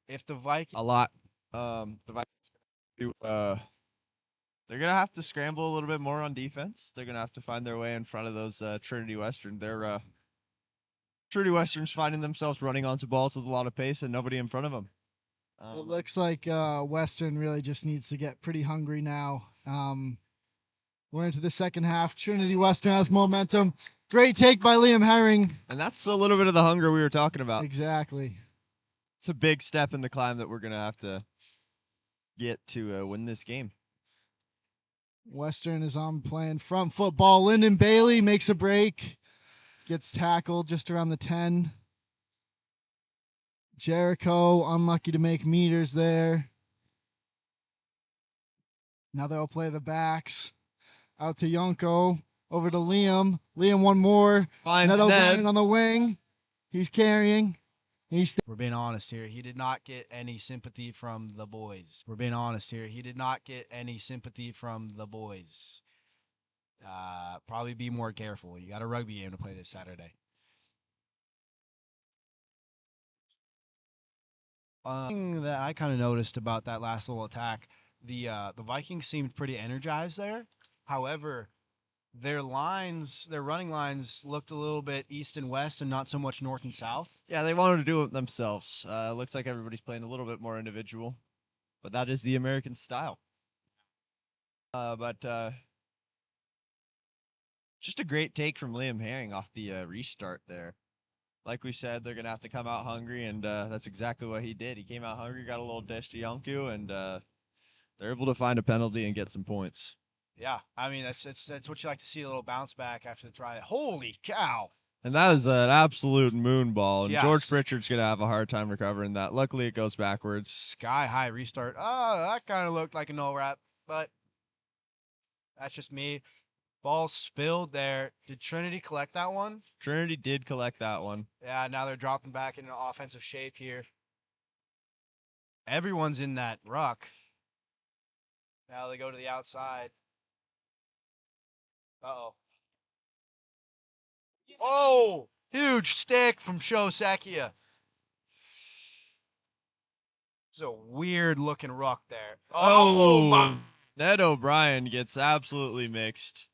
if the Vikings A lot. The Vikings they're gonna have to scramble a little bit more on defense. They're gonna have to find their way in front of those Trinity Western. They're Trinity Western's finding themselves running onto balls with a lot of pace and nobody in front of them. It looks like Western really just needs to get pretty hungry now. We're into the second half. Trinity Western has momentum. Great take by Liam Herring. And that's a little bit of the hunger we were talking about. Exactly. It's a big step in the climb that we're gonna have to get to win this game. Western is on playing front football. Lyndon Bailey makes a break. Gets tackled just around the 10. Jericho unlucky to make meters there. Now they'll play the backs. Out to Yonko. Over to Liam. Liam one more. Finds Ned Ned. O'Brien on the wing. He's carrying. We're being honest here. He did not get any sympathy from the boys. We're being honest here. He did not get any sympathy from the boys. Probably be more careful. You got a rugby game to play this Saturday. Thing that I kind of noticed about that last little attack, the Vikings seemed pretty energized there. However, their running lines looked a little bit east and west and not so much north and south. Yeah, they wanted to do it themselves. Looks like everybody's playing a little bit more individual, but that is the American style. But just a great take from Liam Herring off the restart there. Like we said, they're gonna have to come out hungry, and that's exactly what he did. He came out hungry, got a little dish to Yonku, and they're able to find a penalty and get some points. Yeah, I mean that's what you like to see, a little bounce back after the try. Holy cow! And that is an absolute moon ball, and Yes. George Pritchard's gonna have a hard time recovering that. Luckily, it goes backwards. Sky high restart. Oh, that kind of looked like a no wrap, but that's just me. Ball spilled there. Did Trinity collect that one? Trinity did collect that one. Yeah, now they're dropping back into offensive shape here. Everyone's in that ruck. Now they go to the outside. Uh-oh. Oh, huge stick from Shosekia. It's a weird looking ruck there. Oh my. Ned O'Brien gets absolutely mixed.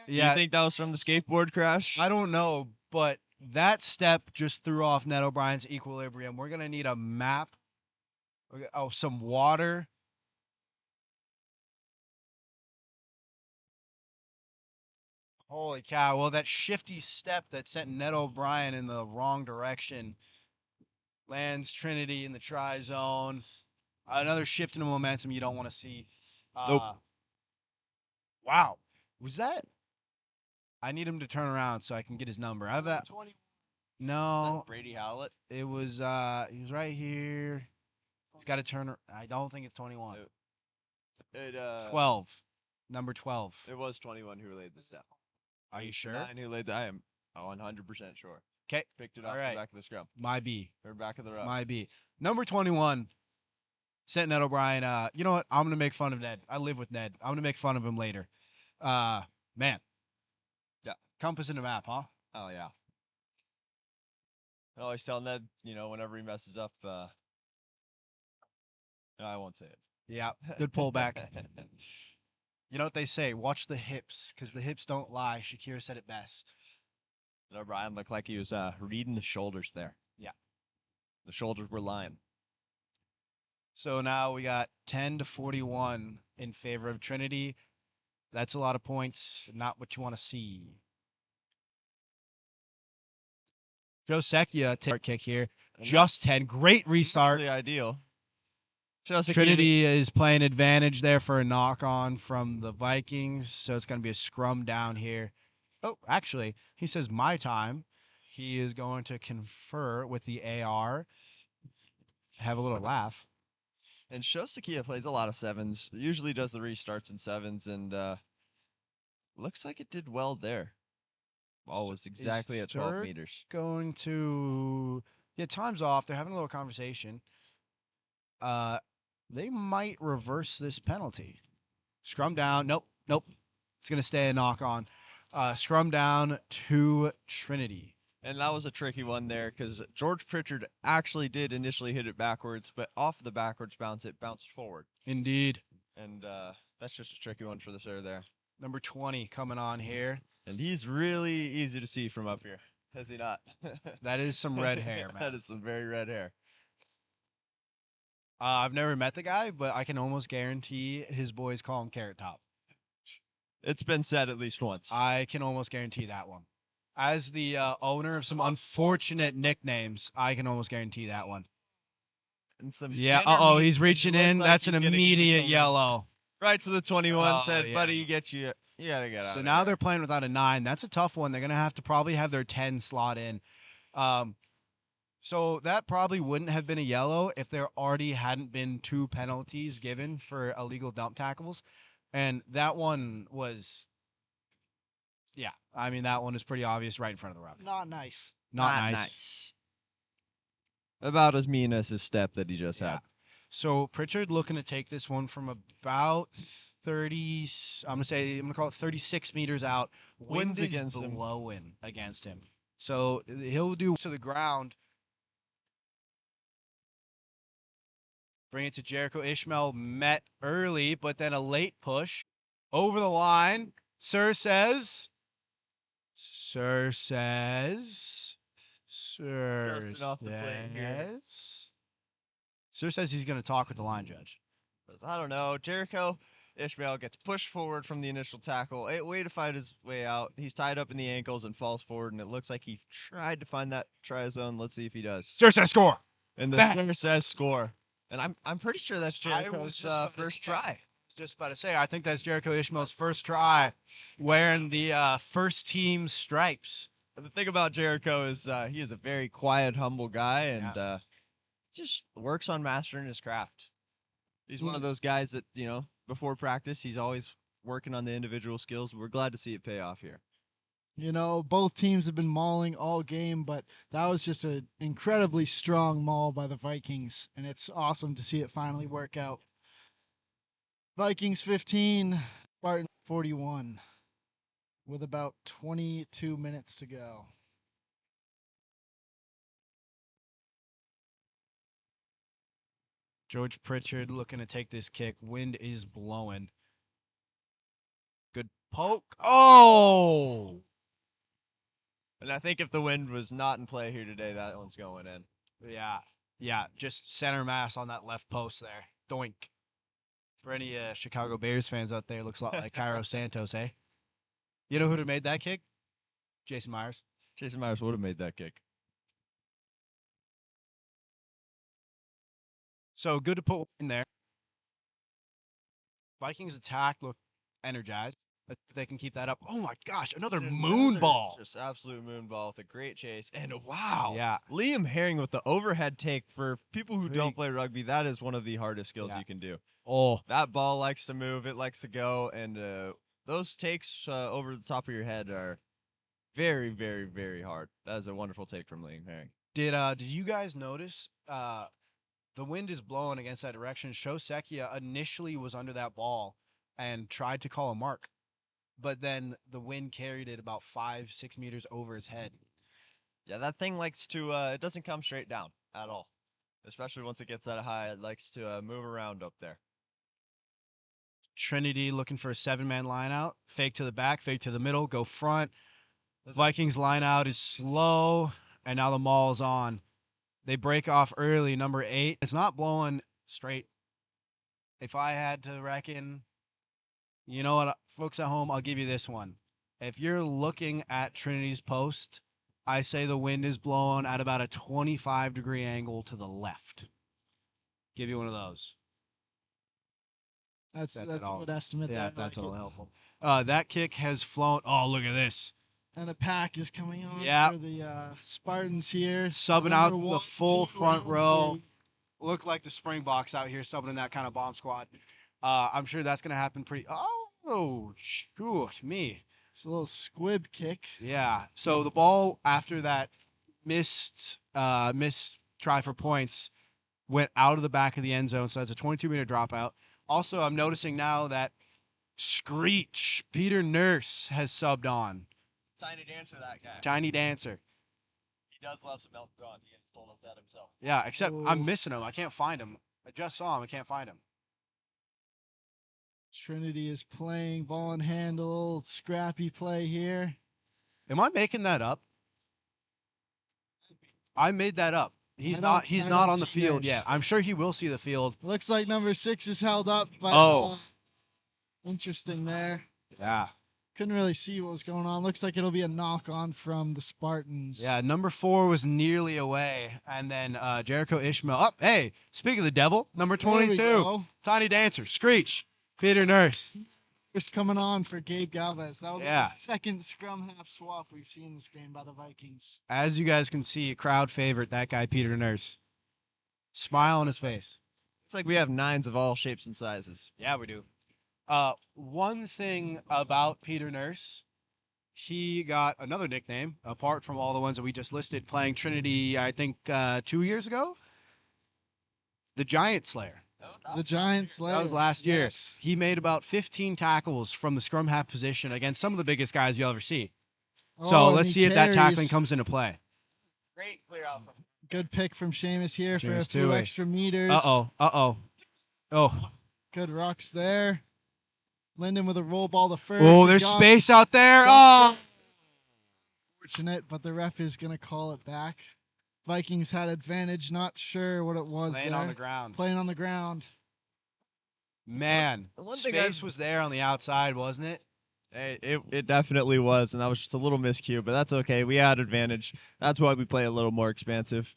Do you think that was from the skateboard crash? I don't know, but that step just threw off Ned O'Brien's equilibrium. We're going to need a map. Oh, some water. Holy cow. Well, that shifty step that sent Ned O'Brien in the wrong direction lands Trinity in the try zone. Another shift in the momentum you don't want to see. Nope. Wow. Was that? I need him to turn around so I can get his number. I have that. No. Brady Howlett? It was he's right here. He's got to turn. I don't think it's 21. 12. Number 12. It was 21 who laid the step. Are you sure? 9 who laid the. I am 100% sure. Okay. Picked it off All right. the back of the scrum. My B. Or back of the row. My B. Number 21. Sent Ned O'Brien. You know what? I'm gonna make fun of Ned. I live with Ned. I'm gonna make fun of him later. Man. Yeah. Compass in the map, huh? Oh yeah. I always tell Ned, whenever he messes up, no, I won't say it. Yeah. Good pullback. You know what they say? Watch the hips, because the hips don't lie. Shakira said it best. O'Brien looked like he was reading the shoulders there. The shoulders were lying. So now we got 10-41 in favor of Trinity. That's a lot of points. Not what you want to see. Joe Secchia take kick here. And Just that's 10. Great restart. really ideal. Joseki, Trinity is playing advantage there for a knock on from the Vikings. So it's going to be a scrum down here. Oh, actually, he says my time. He is going to confer with the AR. Have a little laugh. and Shostakia plays a lot of sevens. Usually does the restarts in sevens, and looks like it did well there. Ball was exactly at 12 third meters. Going to time's off. They're having a little conversation. They might reverse this penalty. Scrum down. Nope. It's gonna stay a knock on. Scrum down to Trinity. And that was a tricky one there because George Pritchard actually did initially hit it backwards, but off the backwards bounce, it bounced forward. Indeed. And that's just a tricky one for the sir there. Number 20 coming on here. And he's really easy to see from up here, is he not? That is some red hair, man. That is some very red hair. I've never met the guy, but I can almost guarantee his boys call him Carrot Top. It's been said at least once. I can almost guarantee that one. As the owner of some unfortunate nicknames, I can almost guarantee that one. And some Yeah. tender He's meats, and reaching it looks in. like That's he's an gonna get immediate some- yellow. Right to the 21 Oh, said, yeah. buddy, you gotta get out So of now here. they're playing without a 9. That's a tough one. They're gonna have to probably have their 10 slot in. So that probably wouldn't have been a yellow if there already hadn't been 2 penalties given for illegal dump tackles, and that one was, I mean that one is pretty obvious right in front of the rugby. Not nice. Not nice. About as mean as his step that he just Yeah. had. So Pritchard looking to take this one from about 30. I'm gonna call it 36 meters out. Winds Wind is against him. blowing against him. So he'll do to the ground. Bring it to Jericho. Ishmael met early, but then a late push over the line. Sir says. Just enough to play here. Sir says he's going to talk with the line judge. I don't know. Jericho Ishmael gets pushed forward from the initial tackle. A way to find his way out. He's tied up in the ankles and falls forward, and it looks like he tried to find that try zone. Let's see if he does. Sir says score. And the Back. score says score. And I'm pretty sure that's Jericho's just about to first say- try. Just about to say, I think that's Jericho Ishmael's first try wearing the first team stripes. The thing about Jericho is he is a very quiet, humble guy, and just works on mastering his craft. He's one of those guys that, before practice, he's always working on the individual skills. We're glad to see it pay off here. You know, both teams have been mauling all game, but that was just an incredibly strong maul by the Vikings, and it's awesome to see it finally work out. Vikings 15, Spartan 41, with about 22 minutes to go. George Pritchard looking to take this kick. Wind is blowing. Good poke. Oh! And I think if the wind was not in play here today, that one's going in. Yeah. Just center mass on that left post there. Doink. For any Chicago Bears fans out there, looks a lot like Cairo Santos, eh? You know who'd have made that kick? Jason Myers. Jason Myers would have made that kick. So good to put in there. Vikings attack look energized. If they can keep that up. Oh my gosh, another moon ball. Just absolute moon ball with a great chase. And wow. Yeah. Liam Herring with the overhead take. For people who don't Pretty- play rugby, that is one of the hardest skills Yeah. you can do. Oh, That ball likes to move. It likes to go. And those takes over the top of your head are very, very, very hard. That is a wonderful take from Liam Herring. did you guys notice the wind is blowing against that direction? Shosekia initially was under that ball and tried to call a mark, but then the wind carried it about 5-6 meters over his head. Yeah, that thing likes to, it doesn't come straight down at all. Especially once it gets that high, it likes to move around up there. Trinity looking for a 7-man line out. Fake to the back, fake to the middle, go front. That's- Vikings line out is slow, and now the maul's on. They break off early. Number 8. It's not blowing straight. If I had to reckon, you know what, folks at home, I'll give you this one. If you're looking at Trinity's post, I say the wind is blowing at about a 25-degree angle to the left. Give you one of those. That's That's a at all. good estimate. Yeah, there. I that's like all it. helpful. That kick has flown. Oh, look at this. And a pack is coming on Yeah. for the Spartans here. Subbing Number out the one, full Pete front row. Ramsey. Look like the Springboks out here subbing in that kind of bomb squad. I'm sure that's going to happen pretty. Oh, shoot, me. It's a little squib kick. Yeah. So the ball after that missed try for points went out of the back of the end zone. So that's a 22-meter dropout. Also, I'm noticing now that Screech, Peter Nurse, has subbed on. Tiny Dancer, that guy. Tiny Dancer. He does love some Elton John. He has told us that himself. Yeah, except Oh. I'm missing him. I can't find him. I just saw him. I can't find him. Trinity is playing ball and handle. Scrappy play here. Am I making that up? I made that up. He's I not. He's not on the see field this. yet. I'm sure he will see the field. Looks like number 6 is held up. But, Oh. Interesting there. Yeah. Couldn't really see what was going on. Looks like it'll be a knock on from the Spartans. Yeah. Number 4 was nearly away, and then Jericho Ishmael. Up. Hey, speak of the devil. Number There we 22, go. Tiny Dancer, Screech, Peter Nurse. Just coming on for Gabe Galvez. That was Yeah. the second scrum half swap we've seen in this game by the Vikings. As you guys can see, crowd favorite, that guy Peter Nurse. Smile on his face. It's like we have 9s of all shapes and sizes. Yeah, we do. One thing about Peter Nurse, he got another nickname apart from all the ones that we just listed. Playing Trinity, I think 2 years ago. The Giant Slayer. The Giant Slayer. That was last year. Yes. He made about 15 tackles from the scrum half position against some of the biggest guys you'll ever see. So Oh, and let's he see if that tackling carries. comes into play. Great clear out from Good pick from Seamus here for a Seamus few Tui. extra meters. Uh-oh. Oh. Good rocks there. Linden with a roll ball to first. Oh, He there's got space out there. Oh. Fortunate, but the ref is going to call it back. Vikings had advantage. Not sure what it was Laying there. on the ground. Playing on the ground. Man, One thing space was there on the outside, wasn't it? It definitely was, and that was just a little miscue, but that's okay. We had advantage. That's why we play a little more expansive.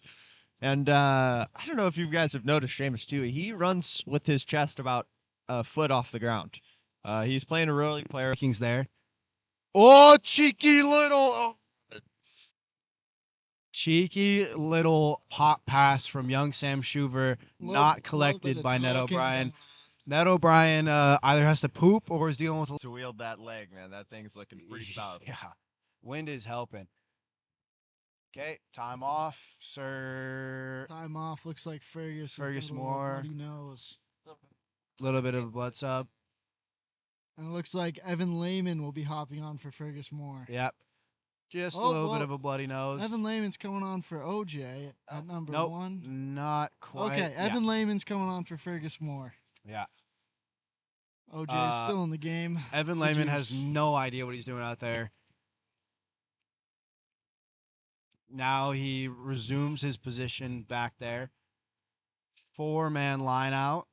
And I don't know if you guys have noticed Seamus too. He runs with his chest about a foot off the ground. He's playing a really player. Vikings there. Oh, cheeky little. Cheeky little pop pass from young Sam Schuver, not collected by Ned O'Brien. Ned O'Brien either has to poop or is dealing with a To wield that leg, man, that thing's looking pretty powerful. Yeah, wind is helping. Okay, time off, sir. Time off. Looks like Fergus. Fergus Moore. Bloody nose. Little bit of blood sub. And it looks like Evan Lehman will be hopping on for Fergus Moore. Yep. Just a Oh, little well, bit of a bloody nose. Evan Lehman's coming on for OJ at number Nope, 1. not quite. Okay, Evan Lehman's coming on for Fergus Moore. Yeah. OJ is still in the game. Evan The Lehman has juice. no idea what he's doing out there. Now he resumes his position back there. 4-man line out.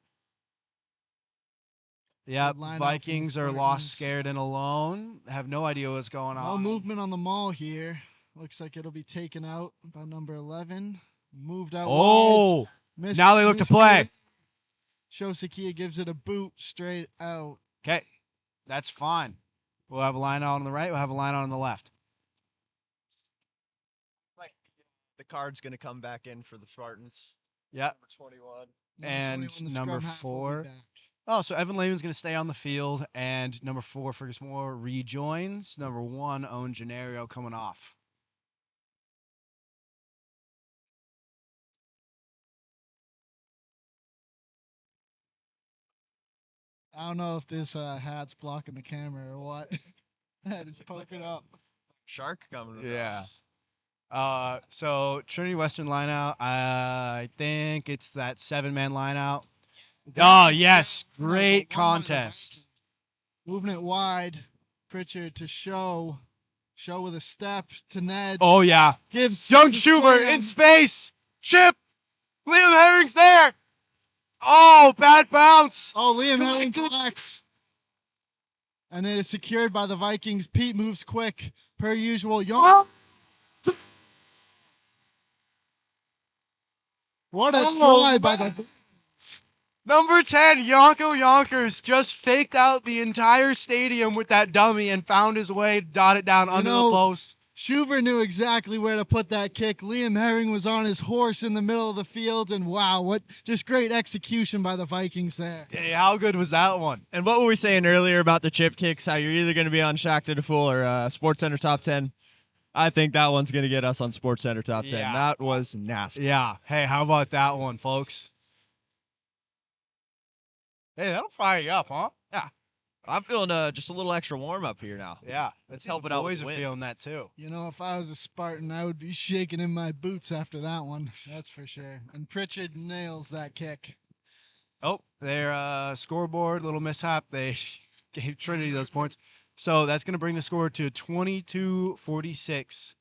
Yep, Good line out from the Vikings are lost, Spartans. scared, and alone. Have no idea what's going No on. movement on the maul here. Looks like it'll be taken out by number 11. Moved out wide. Oh, Miss- now they look to miscue. play. Shosakia gives it a boot straight out. Okay, that's fine. We'll have a line out on the right. We'll have a line out on the left. Like the card's gonna come back in for the Spartans. Yep. Number 21. And 21, the number scrum half will be 4. back. Oh, so Evan Lehman's going to stay on the field, and number 4, Fergus Moore, rejoins. Number 1, Owen Gennaro coming off. I don't know if this hat's blocking the camera or what. That is poking up. Shark coming. Yeah. So Trinity Western lineout, I think it's that 7-man lineout. Oh, yes. Great contest. Moving it wide. Pritchard to Show. Show with a step to Ned. Oh, yeah. Gives Young to Schubert Sam. in space. Chip! Liam Herring's there! Oh, bad bounce! Oh, Liam Herring Collected. collects. And it is secured by the Vikings. Pete moves quick, per usual. What a try by the... Number 10, Yonko Yonkers just faked out the entire stadium with that dummy and found his way to dot it down under the post. Schuver knew exactly where to put that kick. Liam Herring was on his horse in the middle of the field, and wow, what just great execution by the Vikings there. Hey, how good was that one? And what were we saying earlier about the chip kicks? How you're either going to be on Shack to the Fool or Sports Center Top 10. I think that one's going to get us on Sports Center Top 10. Yeah. That was nasty. Yeah. Hey, how about that one, folks? Hey, that'll fire you up, huh? Yeah. I'm feeling just a little extra warm up here now. Yeah. Let's help it out. Boys are feeling that too. You know, if I was a Spartan, I would be shaking in my boots after that one. That's for sure. And Pritchard nails that kick. Oh, their scoreboard, little mishap. They gave Trinity those points. So that's going to bring the score to 22-46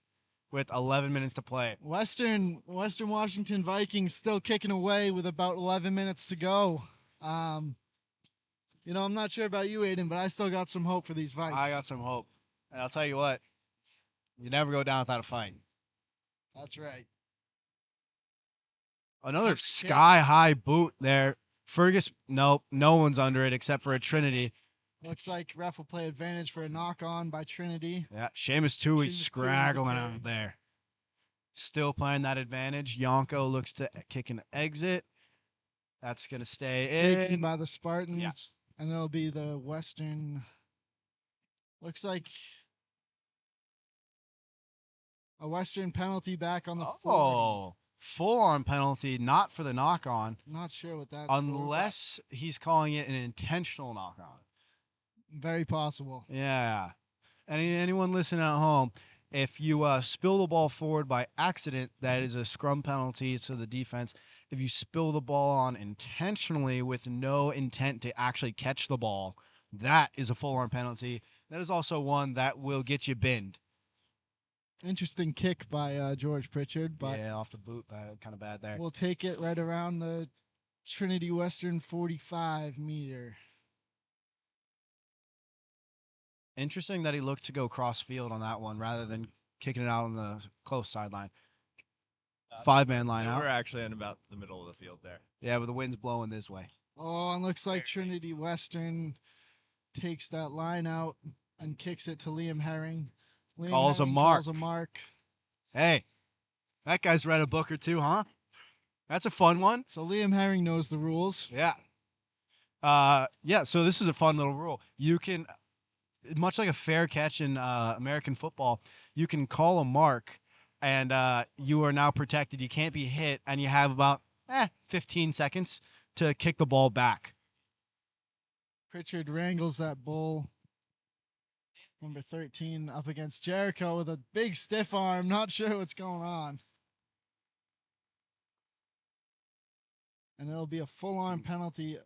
with 11 minutes to play. Western Washington Vikings still kicking away with about 11 minutes to go. You know, I'm not sure about you, Aiden, but I still got some hope for these Vikings. I got some hope. And I'll tell you what, you never go down without a fight. That's right. Another sky-high boot there. Fergus, nope, no one's under it except for a Trinity. Looks like ref will play advantage for a knock-on by Trinity. Yeah, Seamus Tui scraggling out there. Still playing that advantage. Yonko looks to kick an exit. That's going to stay Taken in. by the Spartans. Yeah. And it'll be the Western. Looks like a Western penalty back on the 40. Oh, full-on penalty, not for the knock-on. Not sure what that's unless he's calling it an intentional knock-on. Very possible. Yeah. Anyone listening at home, if you spill the ball forward by accident, that is a scrum penalty to the defense. If you spill the ball on intentionally with no intent to actually catch the ball, that is a full-on penalty. That is also one that will get you binned. Interesting kick by George Pritchard, but yeah, off the boot, kind of bad there. We'll take it right around the Trinity Western 45-meter. Interesting that he looked to go cross field on that one rather than kicking it out on the close sideline. 5-man line out. We're actually in about the middle of the field there. Yeah, but the wind's blowing this way. Oh, and looks like Trinity Western takes that line out and kicks it to Liam Herring. Calls a mark. Calls a mark. Hey, that guy's read a book or two, huh? That's a fun one. So Liam Herring knows the rules. Yeah. Yeah, so this is a fun little rule. You can, much like a fair catch in American football, you can call a mark, and you are now protected. You can't be hit, and you have about 15 seconds to kick the ball back. Pritchard wrangles that bull. Number 13 up against Jericho with a big stiff arm. Not sure what's going on. And it'll be a full-on penalty.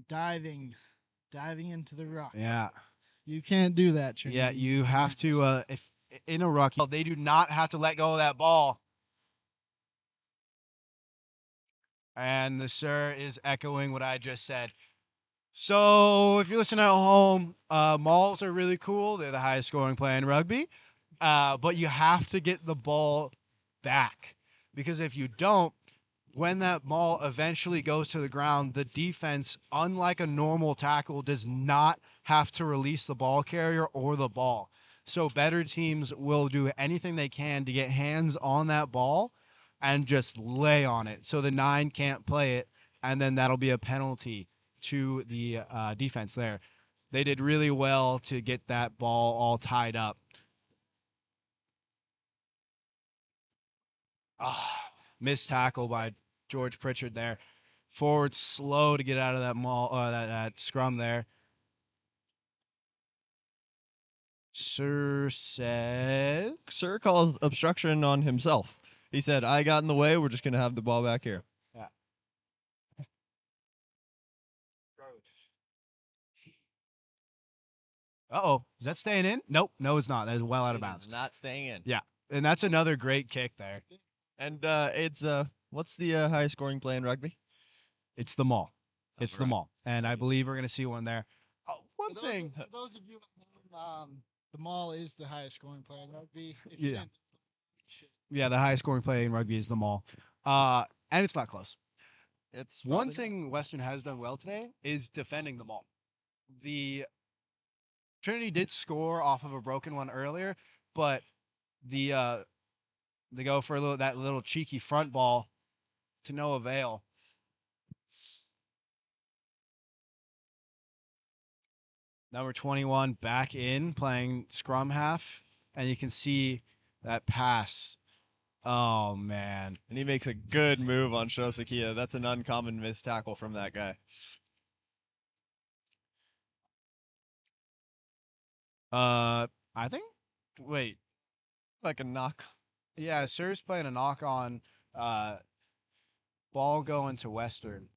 Diving into the ruck. Yeah. You can't do that, Trinity. Yeah, you have to, if in a ruck, they do not have to let go of that ball. And the sir is echoing what I just said. So if you're listening at home, mauls are really cool. They're the highest scoring play in rugby. But you have to get the ball back. Because if you don't, when that maul eventually goes to the ground, the defense, unlike a normal tackle, does not have to release the ball carrier or the ball. So better teams will do anything they can to get hands on that ball and just lay on it. So the 9 can't play it, and then that'll be a penalty to the defense there. They did really well to get that ball all tied up. Missed tackle by George Pritchard there. Forward slow to get out of that that scrum there. Sir calls obstruction on himself. He said, I got in the way. We're just going to have the ball back here. Yeah. Uh-oh. Is that staying in? Nope. No, it's not. That is well out of bounds. It's not staying in. Yeah. And that's another great kick there. And it's what's the highest scoring play in rugby? It's the Mall. It's the Alright. Mall, and I Nice. believe we're gonna see one there. One For thing, those of you at home, the Mall is the highest scoring player in rugby. If Yeah. you didn't, yeah, the highest scoring play in rugby is the Mall, and it's not close. It's One probably not. thing Western has done well today is defending the Mall. The Trinity did score off of a broken one earlier, but the they go for that little cheeky front ball to no avail. Number 21 back in playing scrum half, and you can see that pass. Oh man. And he makes a good move on Shosakia. That's an uncommon missed tackle from that guy. I think wait. Like a knock. Yeah, Sir's playing a knock on ball going to Western.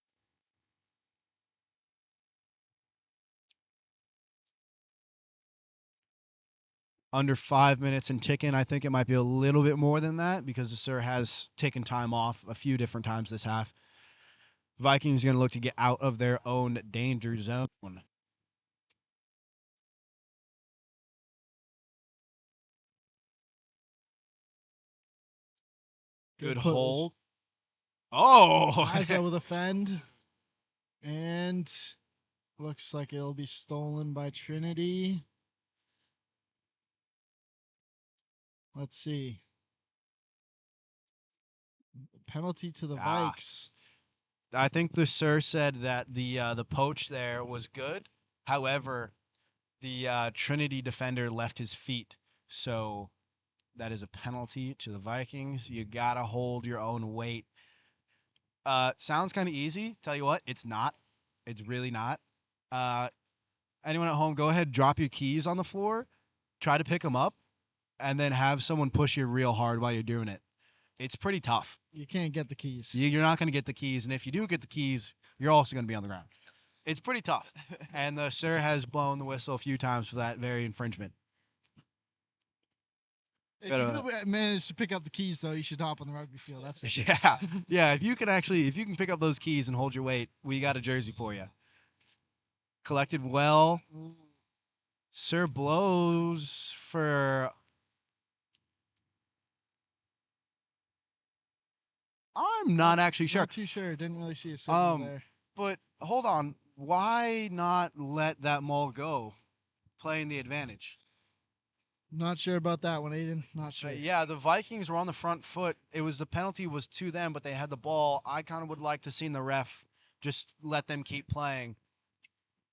Under 5 minutes and ticking. I think it might be a little bit more than that because the Sir has taken time off a few different times this half. Vikings going to look to get out of their own danger zone. Good push. hold. Oh, Liza with a fend, and looks like it'll be stolen by Trinity. Let's see. Penalty to the Vikes. I think the Sir said that the poach there was good. However, the Trinity defender left his feet, so that is a penalty to the Vikings. You gotta hold your own weight. Sounds kind of easy. Tell you what, it's not. It's really not. Uh, anyone at home, go ahead, drop your keys on the floor, try to pick them up, and then have someone push you real hard while you're doing it. It's pretty tough. You can't get the keys. You're not going to get the keys, and if you do get the keys, you're also going to be on the ground. It's pretty tough. And the Sir has blown the whistle a few times for that very infringement. If you do manage to pick up the keys, though, you should hop on the rugby field. That's for sure. Yeah. If you can pick up those keys and hold your weight, we got a jersey for you. Collected well. Sir blows for. I'm not actually sure. Not too sure. Didn't really see a signal there. But hold on. Why not let that Maul go? Playing the advantage. Not sure about that one, Aiden. Not sure. Yeah, the Vikings were on the front foot. The penalty was to them, but they had the ball. I kind of would like to see the ref just let them keep playing.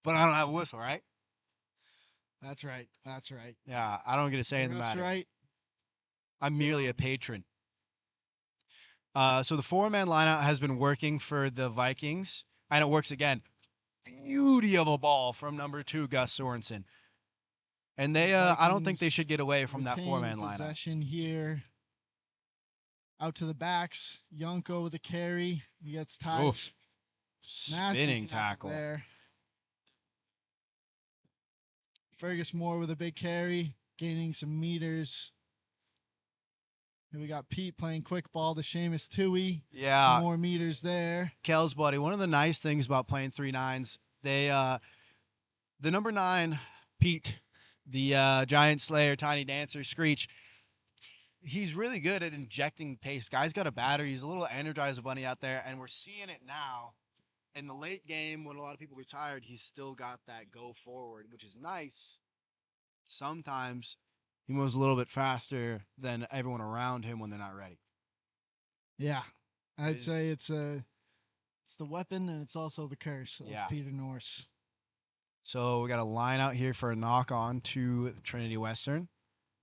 But I don't have a whistle, right? That's right. That's right. Yeah, I don't get to say in the That's matter. right. I'm merely a patron. So the four-man lineout has been working for the Vikings, and it works again. Beauty of a ball from number 2, Gus Sorensen. And they, I don't think they should get away from that four-man lineup. Possession here. Out to the backs. Yonko with a carry. He gets tied. Oof. Spinning tackle. There. Fergus Moore with a big carry, gaining some meters. Here we got Pete playing quick ball to Seamus Tui. Yeah. Some more meters there. Kel's buddy. One of the nice things about playing 3-9s, the number 9, Pete, the Giant Slayer, Tiny Dancer, Screech, he's really good at injecting pace. Guy's got a battery. He's a little Energizer Bunny out there, and we're seeing it now. In the late game, when a lot of people are tired, he's still got that go forward, which is nice. Sometimes he moves a little bit faster than everyone around him when they're not ready. Yeah, I'd say it's the weapon and it's also the curse of Peter Norse. So we got a line out here for a knock on to Trinity Western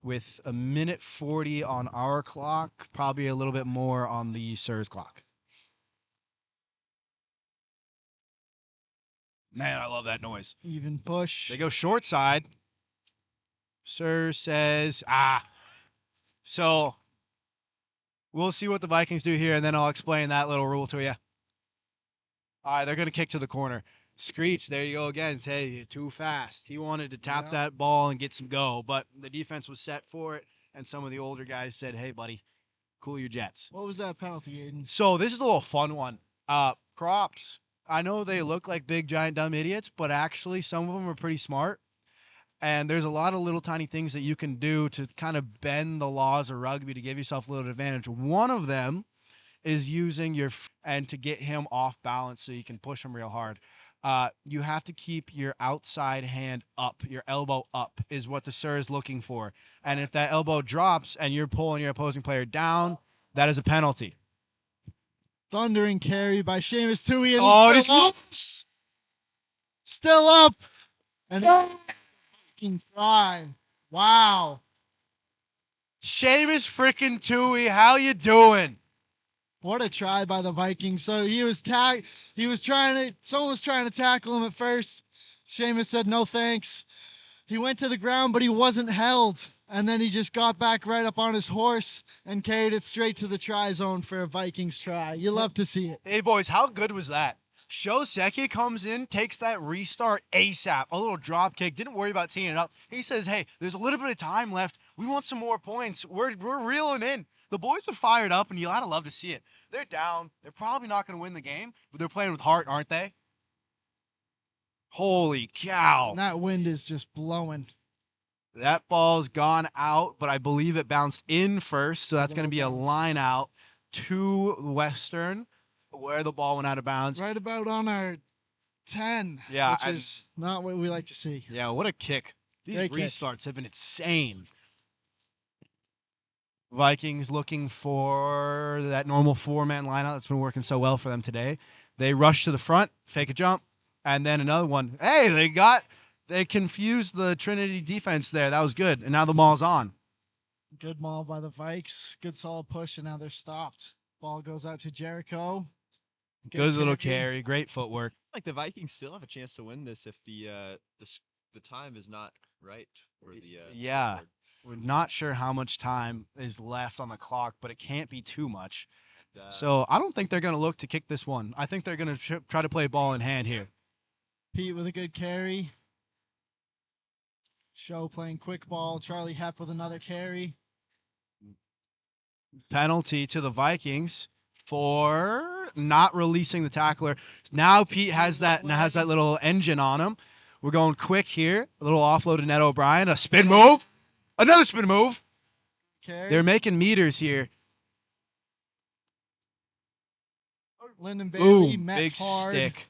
with 1:40 on our clock, probably a little bit more on the Sirs clock. Man, I love that noise. Even push. They go short side. Sir says, So we'll see what the Vikings do here, and then I'll explain that little rule to you. All right, they're going to kick to the corner. Screech, there you go again. Hey, too fast. He wanted to tap that ball and get some go, but the defense was set for it, and some of the older guys said, hey, buddy, Cool your jets. What was that penalty, Aiden? So this is a little fun one. Props. I know they look like big, giant, dumb idiots, but actually some of them are pretty smart. And there's a lot of little tiny things that you can do to kind of bend the laws of rugby to give yourself a little advantage. One of them is using your and to get him off balance so you can push him real hard. You have to keep your outside hand up, your elbow up is what the sir is looking for. And if that elbow drops and you're pulling your opposing player down, that is a penalty. Thundering carry by Seamus Tui, and Oh, he's it's still up. loose. Still up. And fucking try. Wow. Seamus freaking Tui, how you doing? What a try by the Vikings. So someone was trying to tackle him at first. Seamus said no thanks. He went to the ground, but he wasn't held. And then he just got back right up on his horse and carried it straight to the try zone for a Vikings try. You love to see it. Hey, boys, how good was that? Shoseki comes in, takes that restart ASAP, a little drop kick, didn't worry about teeing it up. He says, hey, there's a little bit of time left. We want some more points. We're reeling in. The boys are fired up, and you gotta love to see it. They're down. They're probably not going to win the game, but they're playing with heart, aren't they? Holy cow. And that wind is just blowing. That ball's gone out, but I believe it bounced in first, so that's going to be a Bounce. line out to Western, where the ball went out of bounds. Right about on our 10, Yeah, which and- is not what we like to see. Yeah, what a kick. These Great kick. restarts have been insane. Vikings looking for that normal four-man lineup that's been working so well for them today. They rush to the front, fake a jump, and then another one. Hey, they confused the Trinity defense there. That was good. And now the ball's on. Good maul by the Vikes. Good solid push, and now they're stopped. Ball goes out to Jericho. Good little carry. Great footwork. Like the Vikings still have a chance to win this if the time is not right for the Yeah. board. We're not sure how much time is left on the clock, but it can't be too much. And, So I don't think they're going to look to kick this one. I think they're going to try to play ball in hand here. Pete with a good carry. Show playing quick ball. Charlie Hepp with another carry. Penalty to the Vikings for not releasing the tackler. Now Pete has that little engine on him. We're going quick here. A little offload to Ned O'Brien. A spin move. Another spin move. Carry. They're making meters here. Lyndon Bailey Ooh, met big hard. stick.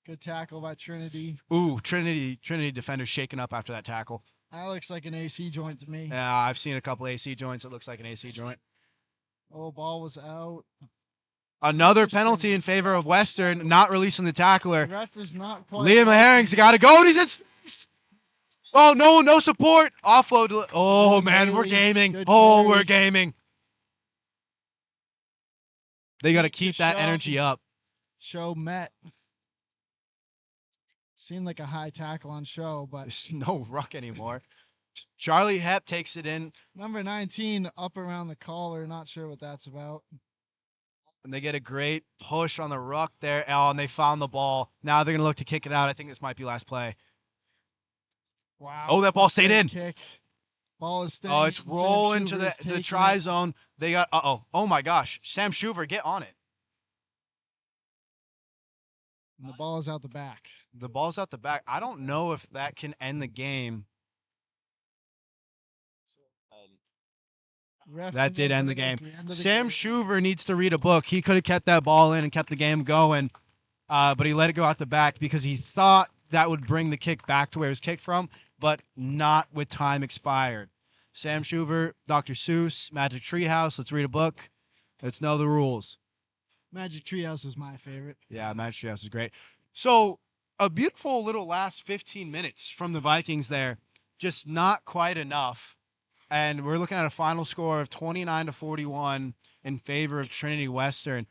Good tackle by Trinity. Ooh, Trinity defender shaking up after that tackle. That looks like an AC joint to me. Yeah, I've seen a couple AC joints. It looks like an AC joint. Oh, ball was out. Another penalty in favor of Western, not releasing the The tackler. ref is not quite. Liam Herring's got to go. And he's in space. Oh, no support. Offload. Oh, man, we're Bailey, gaming. good Oh, carry. we're gaming. They got to Makes a keep that shove. energy up. Show met. Seemed like a high tackle on Show, but There's no ruck anymore. Charlie Hepp takes it in, number 19 up around the collar. Not sure what that's about. and they get a great push on the ruck there. Oh, and they found the ball. Now they're going to look to kick it out. I think this might be last play. Wow. Oh, that ball stayed Great in. Kick. Ball is staying. Oh, it's Sam rolling to Schuber's the taking try it. zone. They got, oh my gosh. Sam Schuver, get on it. And the ball is out the back. The ball's out the back. I don't know if that can end the game. Ref That did end the confirmed game. at the end of the Sam game. Schuver needs to read a book. He could have kept that ball in and kept the game going, but he let it go out the back because he thought that would bring the kick back to where it was kicked from, but not with time expired. Sam Schuver, Dr. Seuss, Magic Treehouse. Let's read a book. Let's know the rules. Magic Treehouse is my favorite. Yeah, Magic Treehouse is great. So a beautiful little last 15 minutes from the Vikings there. Just not quite enough. And we're looking at a final score of 29-41 in favor of Trinity Western.